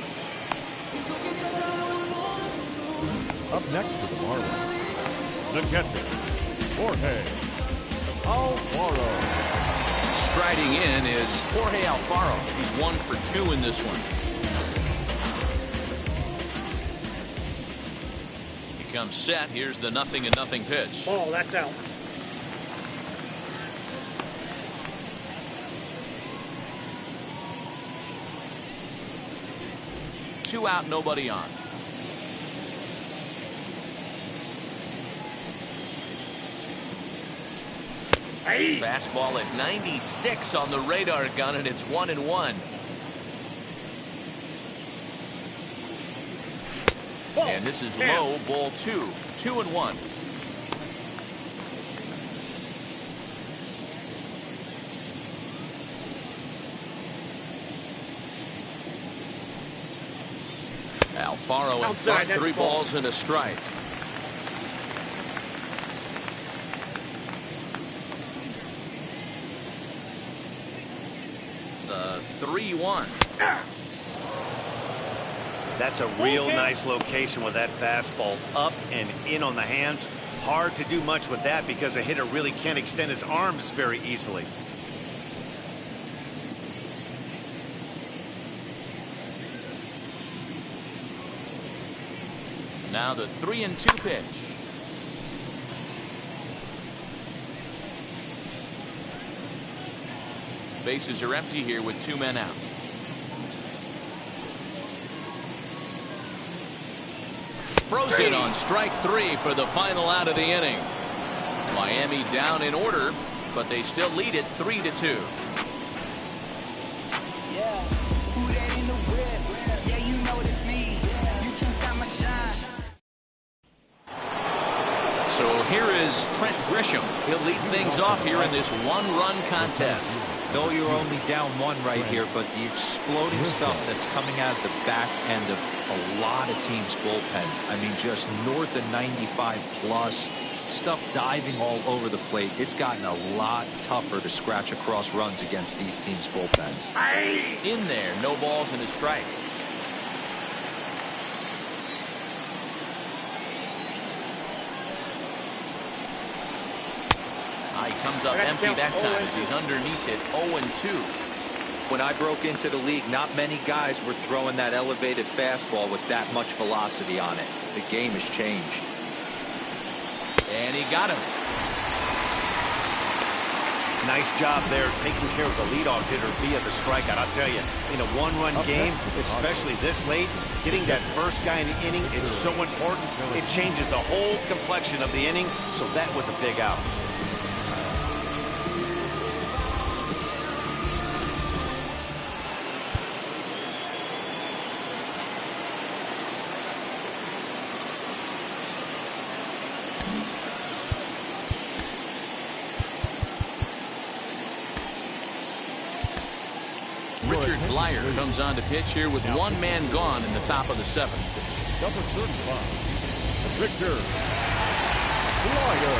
Up next for the Marlins, The catcher, Jorge Alfaro. Striding in is Jorge Alfaro. He's 1 for 2 in this one. He comes set. Here's the 0-0 pitch. Ball, that's out. Two out, nobody on. Hey. Fastball at 96 on the radar gun, and it's 1-1. And this is low, ball 2. 2-1. Alfaro in front, 3 balls and a strike. The 3-1. That's a real nice location with that fastball up and in on the hands. Hard to do much with that because a hitter really can't extend his arms very easily. Now the 3-2 pitch. Bases are empty here with 2 men out. Throws in on strike 3 for the final out of the inning. Miami down in order, but they still lead it 3-2. So here is Trent Grisham. He'll lead things off here in this 1-run contest. No, you're only down 1 right here, but the exploding stuff that's coming out of the back end of a lot of teams' bullpens. I mean, just north of 95 plus. Stuff diving all over the plate. It's gotten a lot tougher to scratch across runs against these teams' bullpens. In there, no balls and a strike. He comes up empty that time as he's underneath it 0-2. When I broke into the league, not many guys were throwing that elevated fastball with that much velocity on it. The game has changed. And he got him. Nice job there taking care of the leadoff hitter via the strikeout. I'll tell you, in a 1-run game, especially this late, getting that first guy in the inning is so important. It changes the whole complexion of the inning, so that was a big out. Comes on to pitch here with 1 man gone in the top of the 7th. Number 35, Victor Flyer.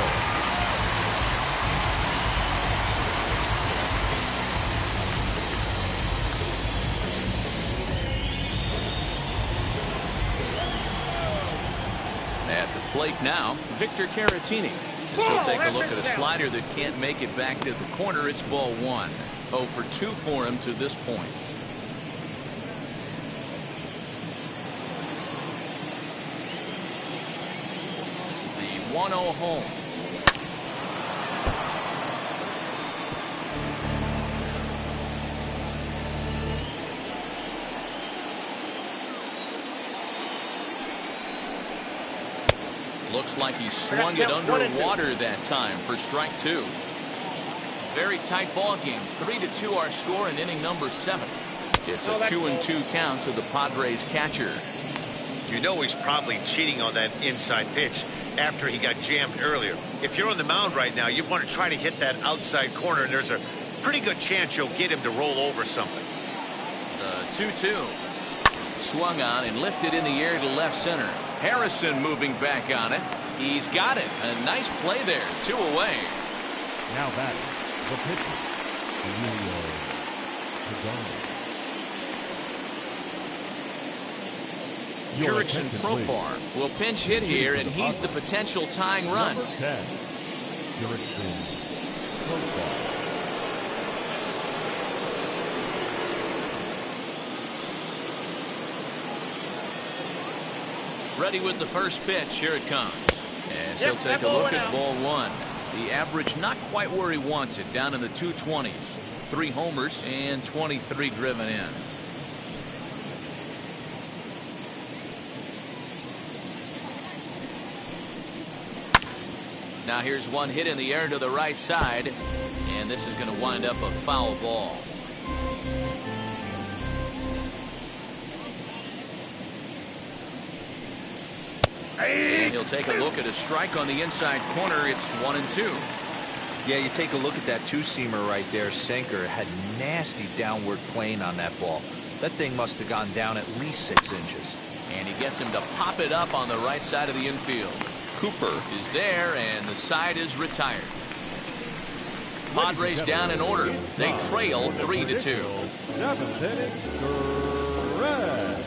At the plate now, Victor Caratini. As he'll take a look at a slider that can't make it back to the corner. It's ball 1. 0 for 2 for him to this point. The 1-0 home. Looks like he swung it underwater that time for strike 2. Very tight ball game. 3-2 our score in inning number 7. It's a 2-2 count to the Padres catcher. You know he's probably cheating on that inside pitch after he got jammed earlier. If you're on the mound right now, you want to try to hit that outside corner, and there's a pretty good chance you'll get him to roll over something. The 2-2. Swung on and lifted in the air to left center. Harrison moving back on it. He's got it. A nice play there. 2 away. Now batting, the pitcher, Jurickson Profar will pinch hit here, and he's the potential tying run. Number 10, Jurickson Profar. Ready with the first pitch. Here it comes. As he'll take a look at ball one. The average not quite where he wants it, down in the 220s. 3 homers and 23 driven in. Now here's one hit in the air to the right side, and this is going to wind up a foul ball. And he'll take a look at a strike on the inside corner. It's 1-2. Yeah, you take a look at that two-seamer right there, sinker. Had nasty downward plane on that ball. That thing must have gone down at least 6 inches. And he gets him to pop it up on the right side of the infield. Cooper is there, and the side is retired. Padres down in order. They trail 3-2. 7th inning stretch.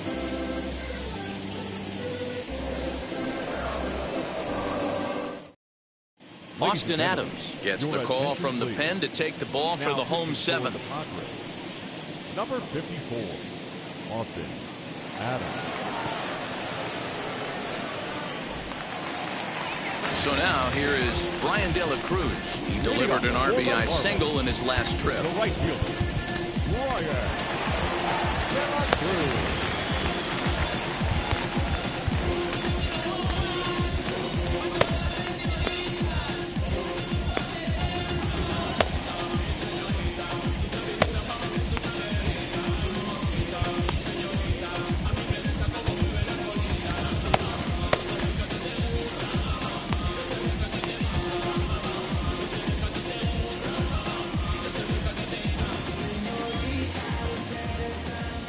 Austin Adams gets the call from the pen to take the ball for the home 7th. Number 54, Austin Adams. So now here is Brian De La Cruz. He delivered an RBI single in his last trip. The right fielder, Brian De La Cruz.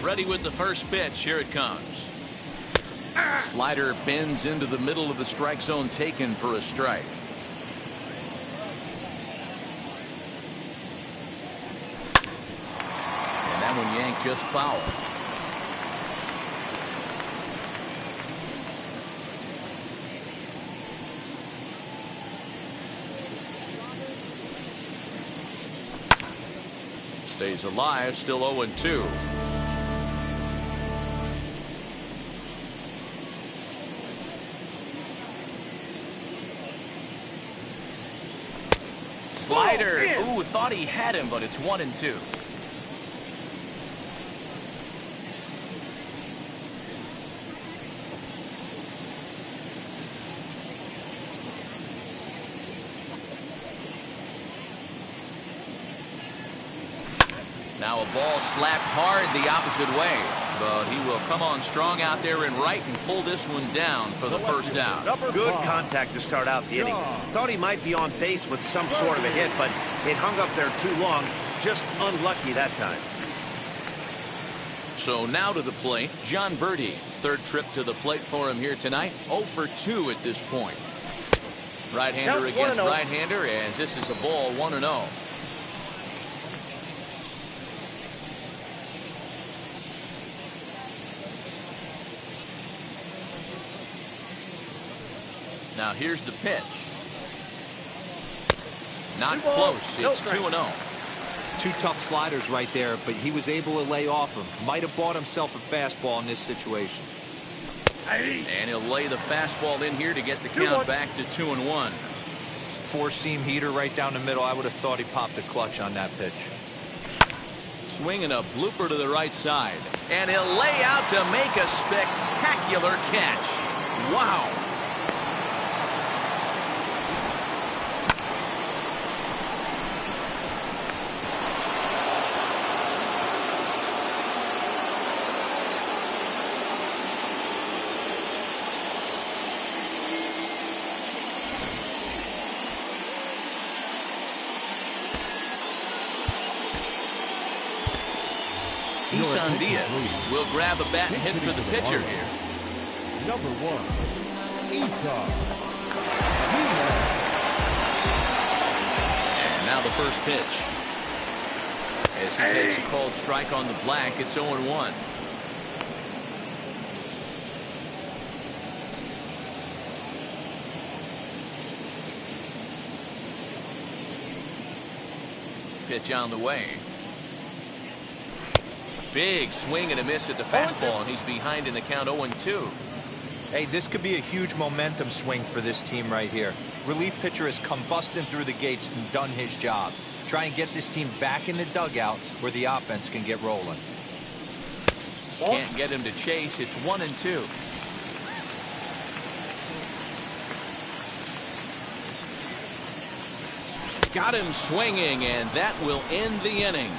Ready with the first pitch. Here it comes. Slider bends into the middle of the strike zone, taken for a strike. And that one yanked just foul. Stays alive, still 0-2. Slider. Ooh, thought he had him, but it's 1-2. Now a ball slapped hard the opposite way, but he will come on strong out there in right and pull this one down for the first out. Good contact to start out the inning. Thought he might be on base with some sort of a hit, but it hung up there too long. Just unlucky that time. So now to the plate, John Birdie. Third trip to the plate for him here tonight. 0 for 2 at this point. Right-hander against right-hander, as this is a ball 1-0. Now here's the pitch. Not close. It's 2-0. 2 tough sliders right there, but he was able to lay off him. Might have bought himself a fastball in this situation. And he'll lay the fastball in here to get the count back to 2-1. 4-seam heater right down the middle. I would have thought he popped a clutch on that pitch. Swinging a blooper to the right side. And he'll lay out to make a spectacular catch. Wow. Isan Diaz will grab a bat and hit for the pitcher here. Number 1, Isan. And now the first pitch. As he takes a called strike on the black, it's 0-1. Pitch on the way. Big swing and a miss at the fastball, and he's behind in the count 0-2. Hey, this could be a huge momentum swing for this team right here. Relief pitcher has come busting through the gates and done his job. Try and get this team back in the dugout where the offense can get rolling. Can't get him to chase. It's 1-2. Got him swinging, and that will end the inning.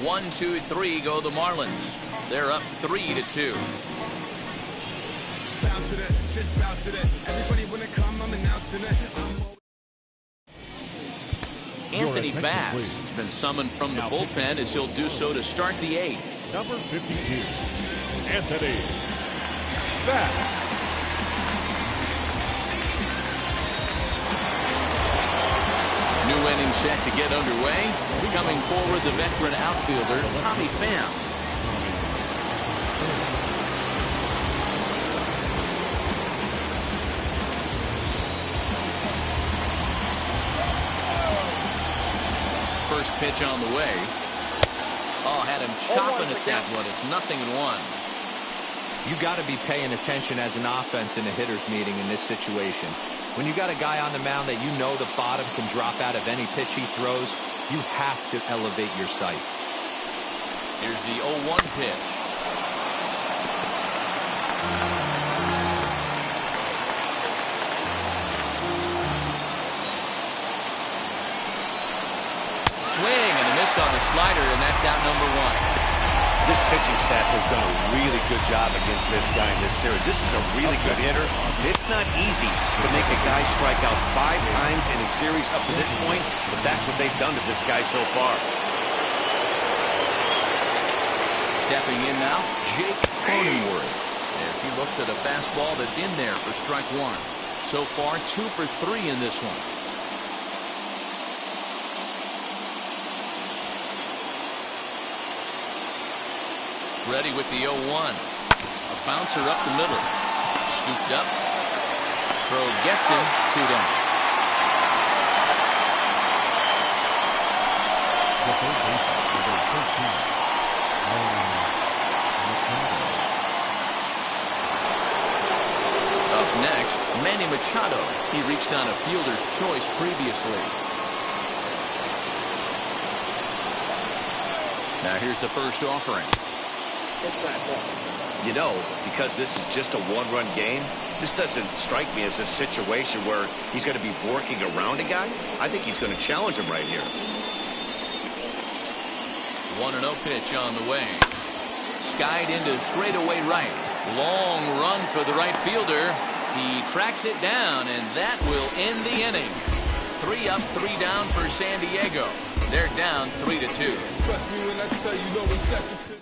1, 2, 3 go the Marlins. They're up 3-2. Bounce it, just bounce it. Everybody when it come, I'm announcing it. Anthony Bass has been summoned from the bullpen as he'll do so to start the 8th. Number 52, Anthony Bass. New inning set to get underway. Coming forward, the veteran outfielder, Tommy Pham. First pitch on the way. Oh, had him chopping at that one. It's 0-1. You got to be paying attention as an offense in a hitter's meeting in this situation. When you got a guy on the mound that you know the bottom can drop out of any pitch he throws, you have to elevate your sights. Here's the 0-1 pitch. Swing and a miss on the slider, and that's out number 1. This pitching staff has done a really good job against this guy in this series. This is a really good hitter. It's not easy to make a guy strike out 5 times in a series up to this point, but that's what they've done to this guy so far. Stepping in now, Jake Cronenworth, as he looks at a fastball that's in there for strike 1. So far, 2 for 3 in this one. Ready with the 0-1. A bouncer up the middle. Scooped up. Throw gets him. 2 down. The third baseman, number 13, Manny Machado. Up next, Manny Machado. He reached on a fielder's choice previously. Now here's the first offering. You know, because this is just a one-run game, this doesn't strike me as a situation where he's going to be working around a guy. I think he's going to challenge him right here. 1-0 pitch on the way. Skied into straightaway right. Long run for the right fielder. He tracks it down, and that will end the inning. 3 up, 3 down for San Diego. They're down 3-2. Trust me when I tell you, no exceptions.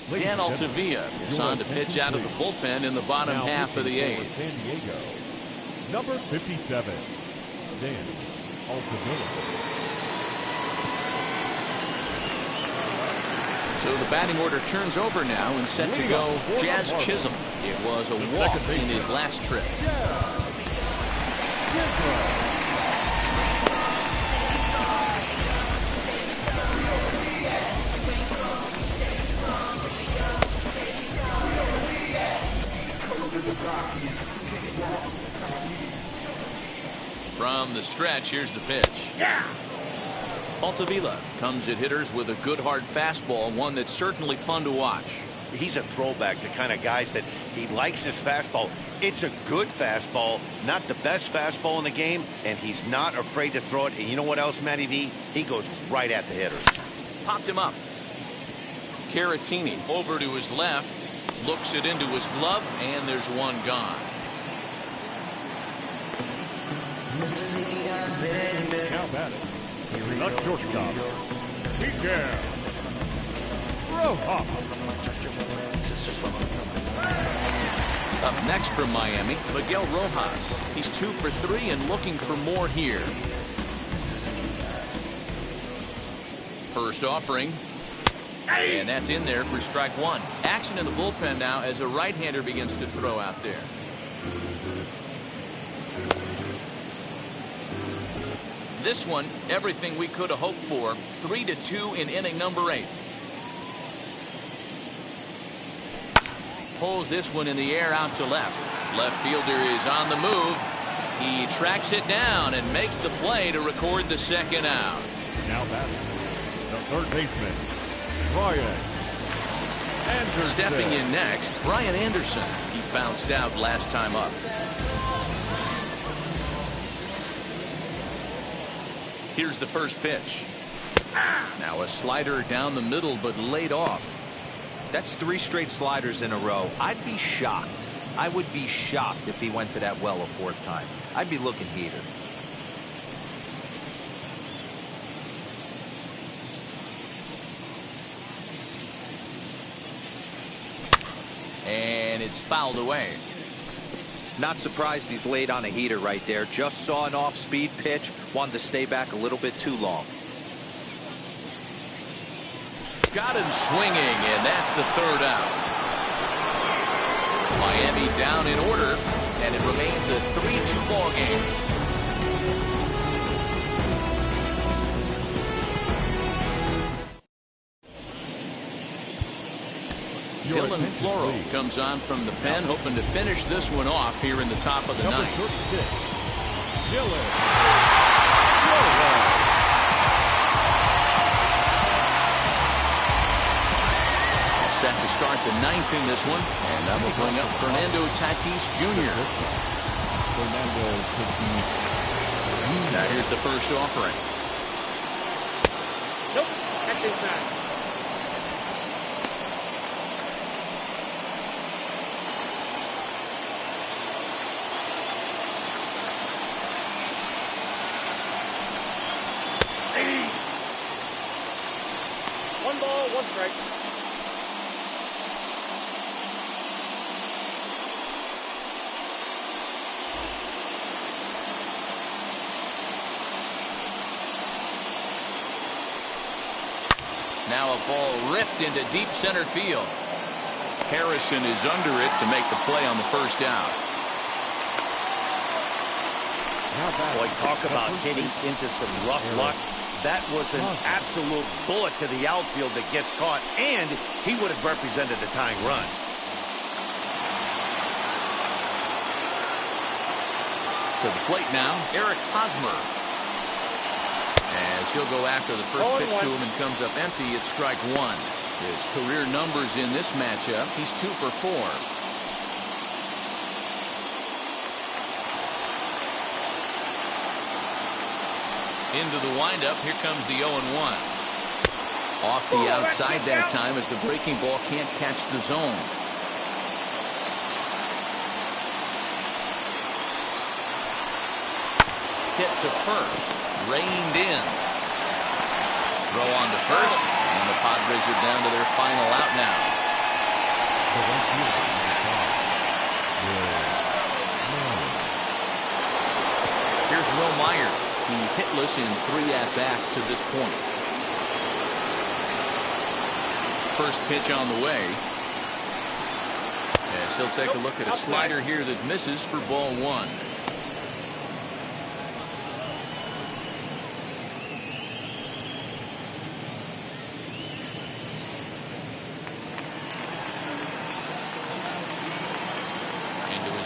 Dan Altavilla is on to pitch out of the bullpen in the bottom half of the 8th. San Diego, number 57, Dan Altavilla. So the batting order turns over now and set to go Jazz Chisholm. It was a walk in his last trip. From the stretch, here's the pitch. Altavilla comes at hitters with a good hard fastball, one that's certainly fun to watch. He's a throwback to kind of guys that he likes his fastball. It's a good fastball, not the best fastball in the game, and he's not afraid to throw it. And you know what else, Matty V? He goes right at the hitters. Popped him up. Caratini over to his left, looks it into his glove, and there's one gone. Now batting, the shortstop, Miguel Rojas. Up next from Miami, Miguel Rojas. He's 2 for 3 and looking for more here. First offering. And that's in there for strike 1. Action in the bullpen now as a right-hander begins to throw out there. This one, everything we could have hoped for. 3-2 in inning number 8. Pulls this one in the air out to left. Left fielder is on the move. He tracks it down and makes the play to record the second out. Now batting, the third baseman, Brian Anderson. Stepping in next, Brian Anderson. He bounced out last time up. Here's the first pitch. Now a slider down the middle, but laid off. That's 3 straight sliders in a row. I'd be shocked. I would be shocked if he went to that well a 4th time. I'd be looking heated. And it's fouled away. Not surprised he's laid on a heater right there. Just saw an off-speed pitch. Wanted to stay back a little bit too long. Got him swinging, and that's the 3rd out. Miami down in order, and it remains a 3-2 ball game. Dylan Floro comes on from the pen, hoping to finish this one off here in the top of the ninth. Dylan. Set to start the 9th in this one, and that will bring up Fernando Tatis Jr. Fernando Tatis. Now here's the first offering. Nope, that is not. One ball, 1 strike. Now a ball ripped into deep center field. Harrison is under it to make the play on the first out. Boy, talk about hitting into some rough luck. That was an absolute bullet to the outfield that gets caught, and he would have represented the tying run. To the plate now, Eric Hosmer. As he'll go after the first pitch to him and comes up empty, it's strike 1. His career numbers in this matchup, he's 2 for 4. Into the windup, here comes the 0-1. Off the outside that time as the breaking ball can't catch the zone. Hit to first, reined in. Throw on to first, and the Padres are down to their final out now. Here's Will Myers. He's hitless in 3 at-bats to this point. First pitch on the way. As he'll take a look at a slider here that misses for ball 1.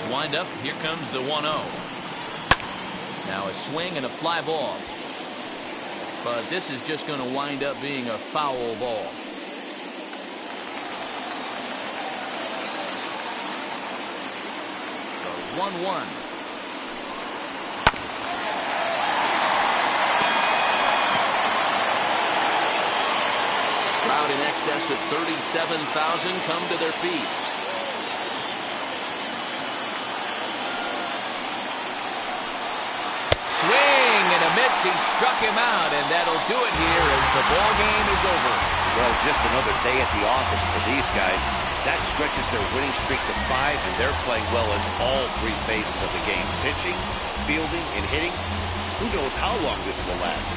Wind up, here comes the 1-0. Now a swing and a fly ball. But this is just going to wind up being a foul ball. The 1-1. Crowd in excess of 37,000 come to their feet. Miss, he struck him out, and that'll do it here as the ball game is over. Well, just another day at the office for these guys. That stretches their winning streak to 5, and they're playing well in all 3 phases of the game. Pitching, fielding, and hitting. Who knows how long this will last?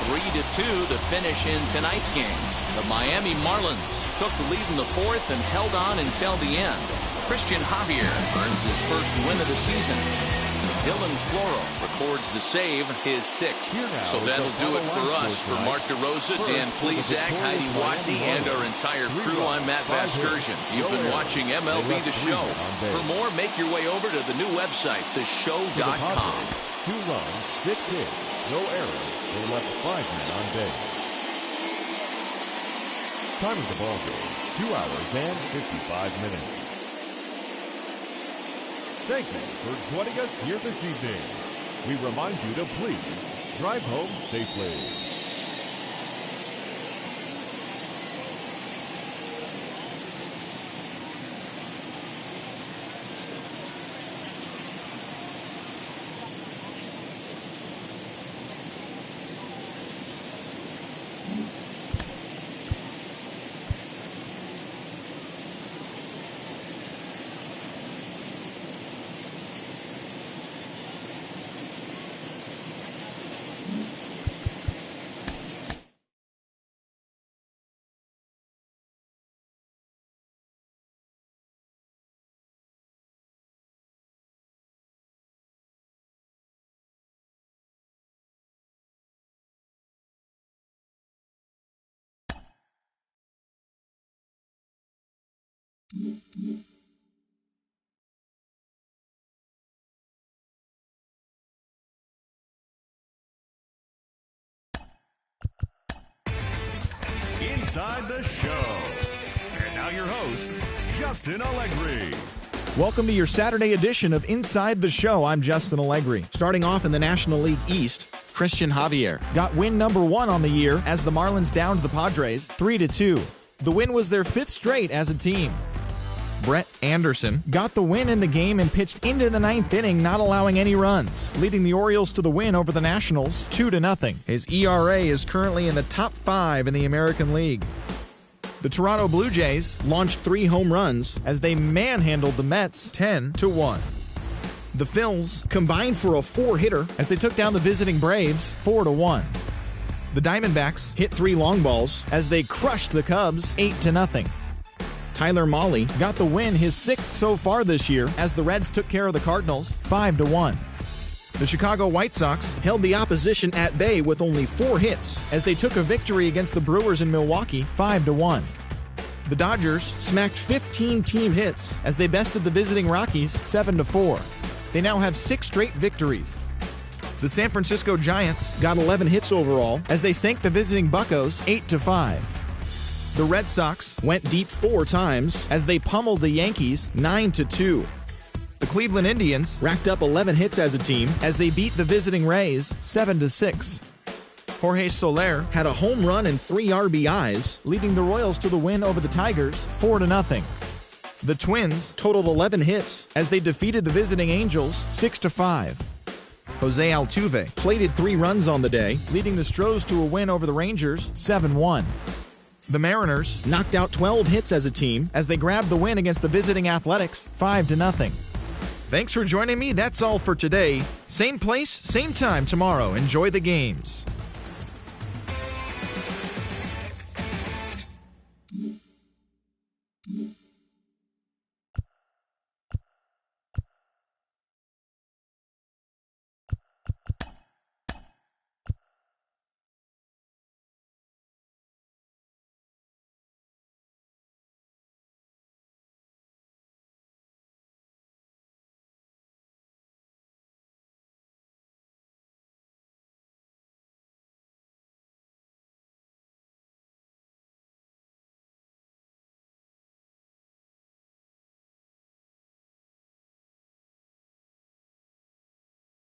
3-2 the finish in tonight's game. The Miami Marlins took the lead in the 4th and held on until the end. Christian Javier earns his first win of the season. Dylan Floro records the save, his 6th. So that'll do it for us. For Mark DeRosa, Dan Plesac, Heidi Watney, and our entire crew, I'm Matt Vasgersian. You've been watching MLB The Show. For more, make your way over to the new website, theshow.com. 2 runs, 6 hits, no errors. They left 5 men on base. Time of the ball game, 2 hours and 55 minutes. Thank you for joining us here this evening. We remind you to please drive home safely. Inside the Show. And now your host, Justin Allegri. Welcome to your Saturday edition of Inside the Show. I'm Justin Allegri. Starting off in the National League East, Christian Javier got win number 1 on the year as the Marlins downed the Padres 3-2. The win was their 5th straight as a team. Brett Anderson got the win in the game and pitched into the 9th inning, not allowing any runs, leading the Orioles to the win over the Nationals 2-0. His ERA is currently in the top 5 in the American League. The Toronto Blue Jays launched 3 home runs as they manhandled the Mets 10-1. The Phils combined for a 4-hitter as they took down the visiting Braves 4-1. The Diamondbacks hit 3 long balls as they crushed the Cubs 8-0. Tyler Mahle got the win, his 6th so far this year, as the Reds took care of the Cardinals 5-1. The Chicago White Sox held the opposition at bay with only 4 hits as they took a victory against the Brewers in Milwaukee 5-1. The Dodgers smacked 15 team hits as they bested the visiting Rockies 7-4. They now have 6 straight victories. The San Francisco Giants got 11 hits overall as they sank the visiting Buccos 8-5. The Red Sox went deep 4 times as they pummeled the Yankees 9-2. The Cleveland Indians racked up 11 hits as a team as they beat the visiting Rays 7-6. Jorge Soler had a home run and 3 RBIs, leading the Royals to the win over the Tigers 4-0. The Twins totaled 11 hits as they defeated the visiting Angels 6-5. Jose Altuve plated 3 runs on the day, leading the Stros to a win over the Rangers 7-1. The Mariners knocked out 12 hits as a team as they grabbed the win against the visiting Athletics 5-0. Thanks for joining me. That's all for today. Same place, same time tomorrow. Enjoy the games.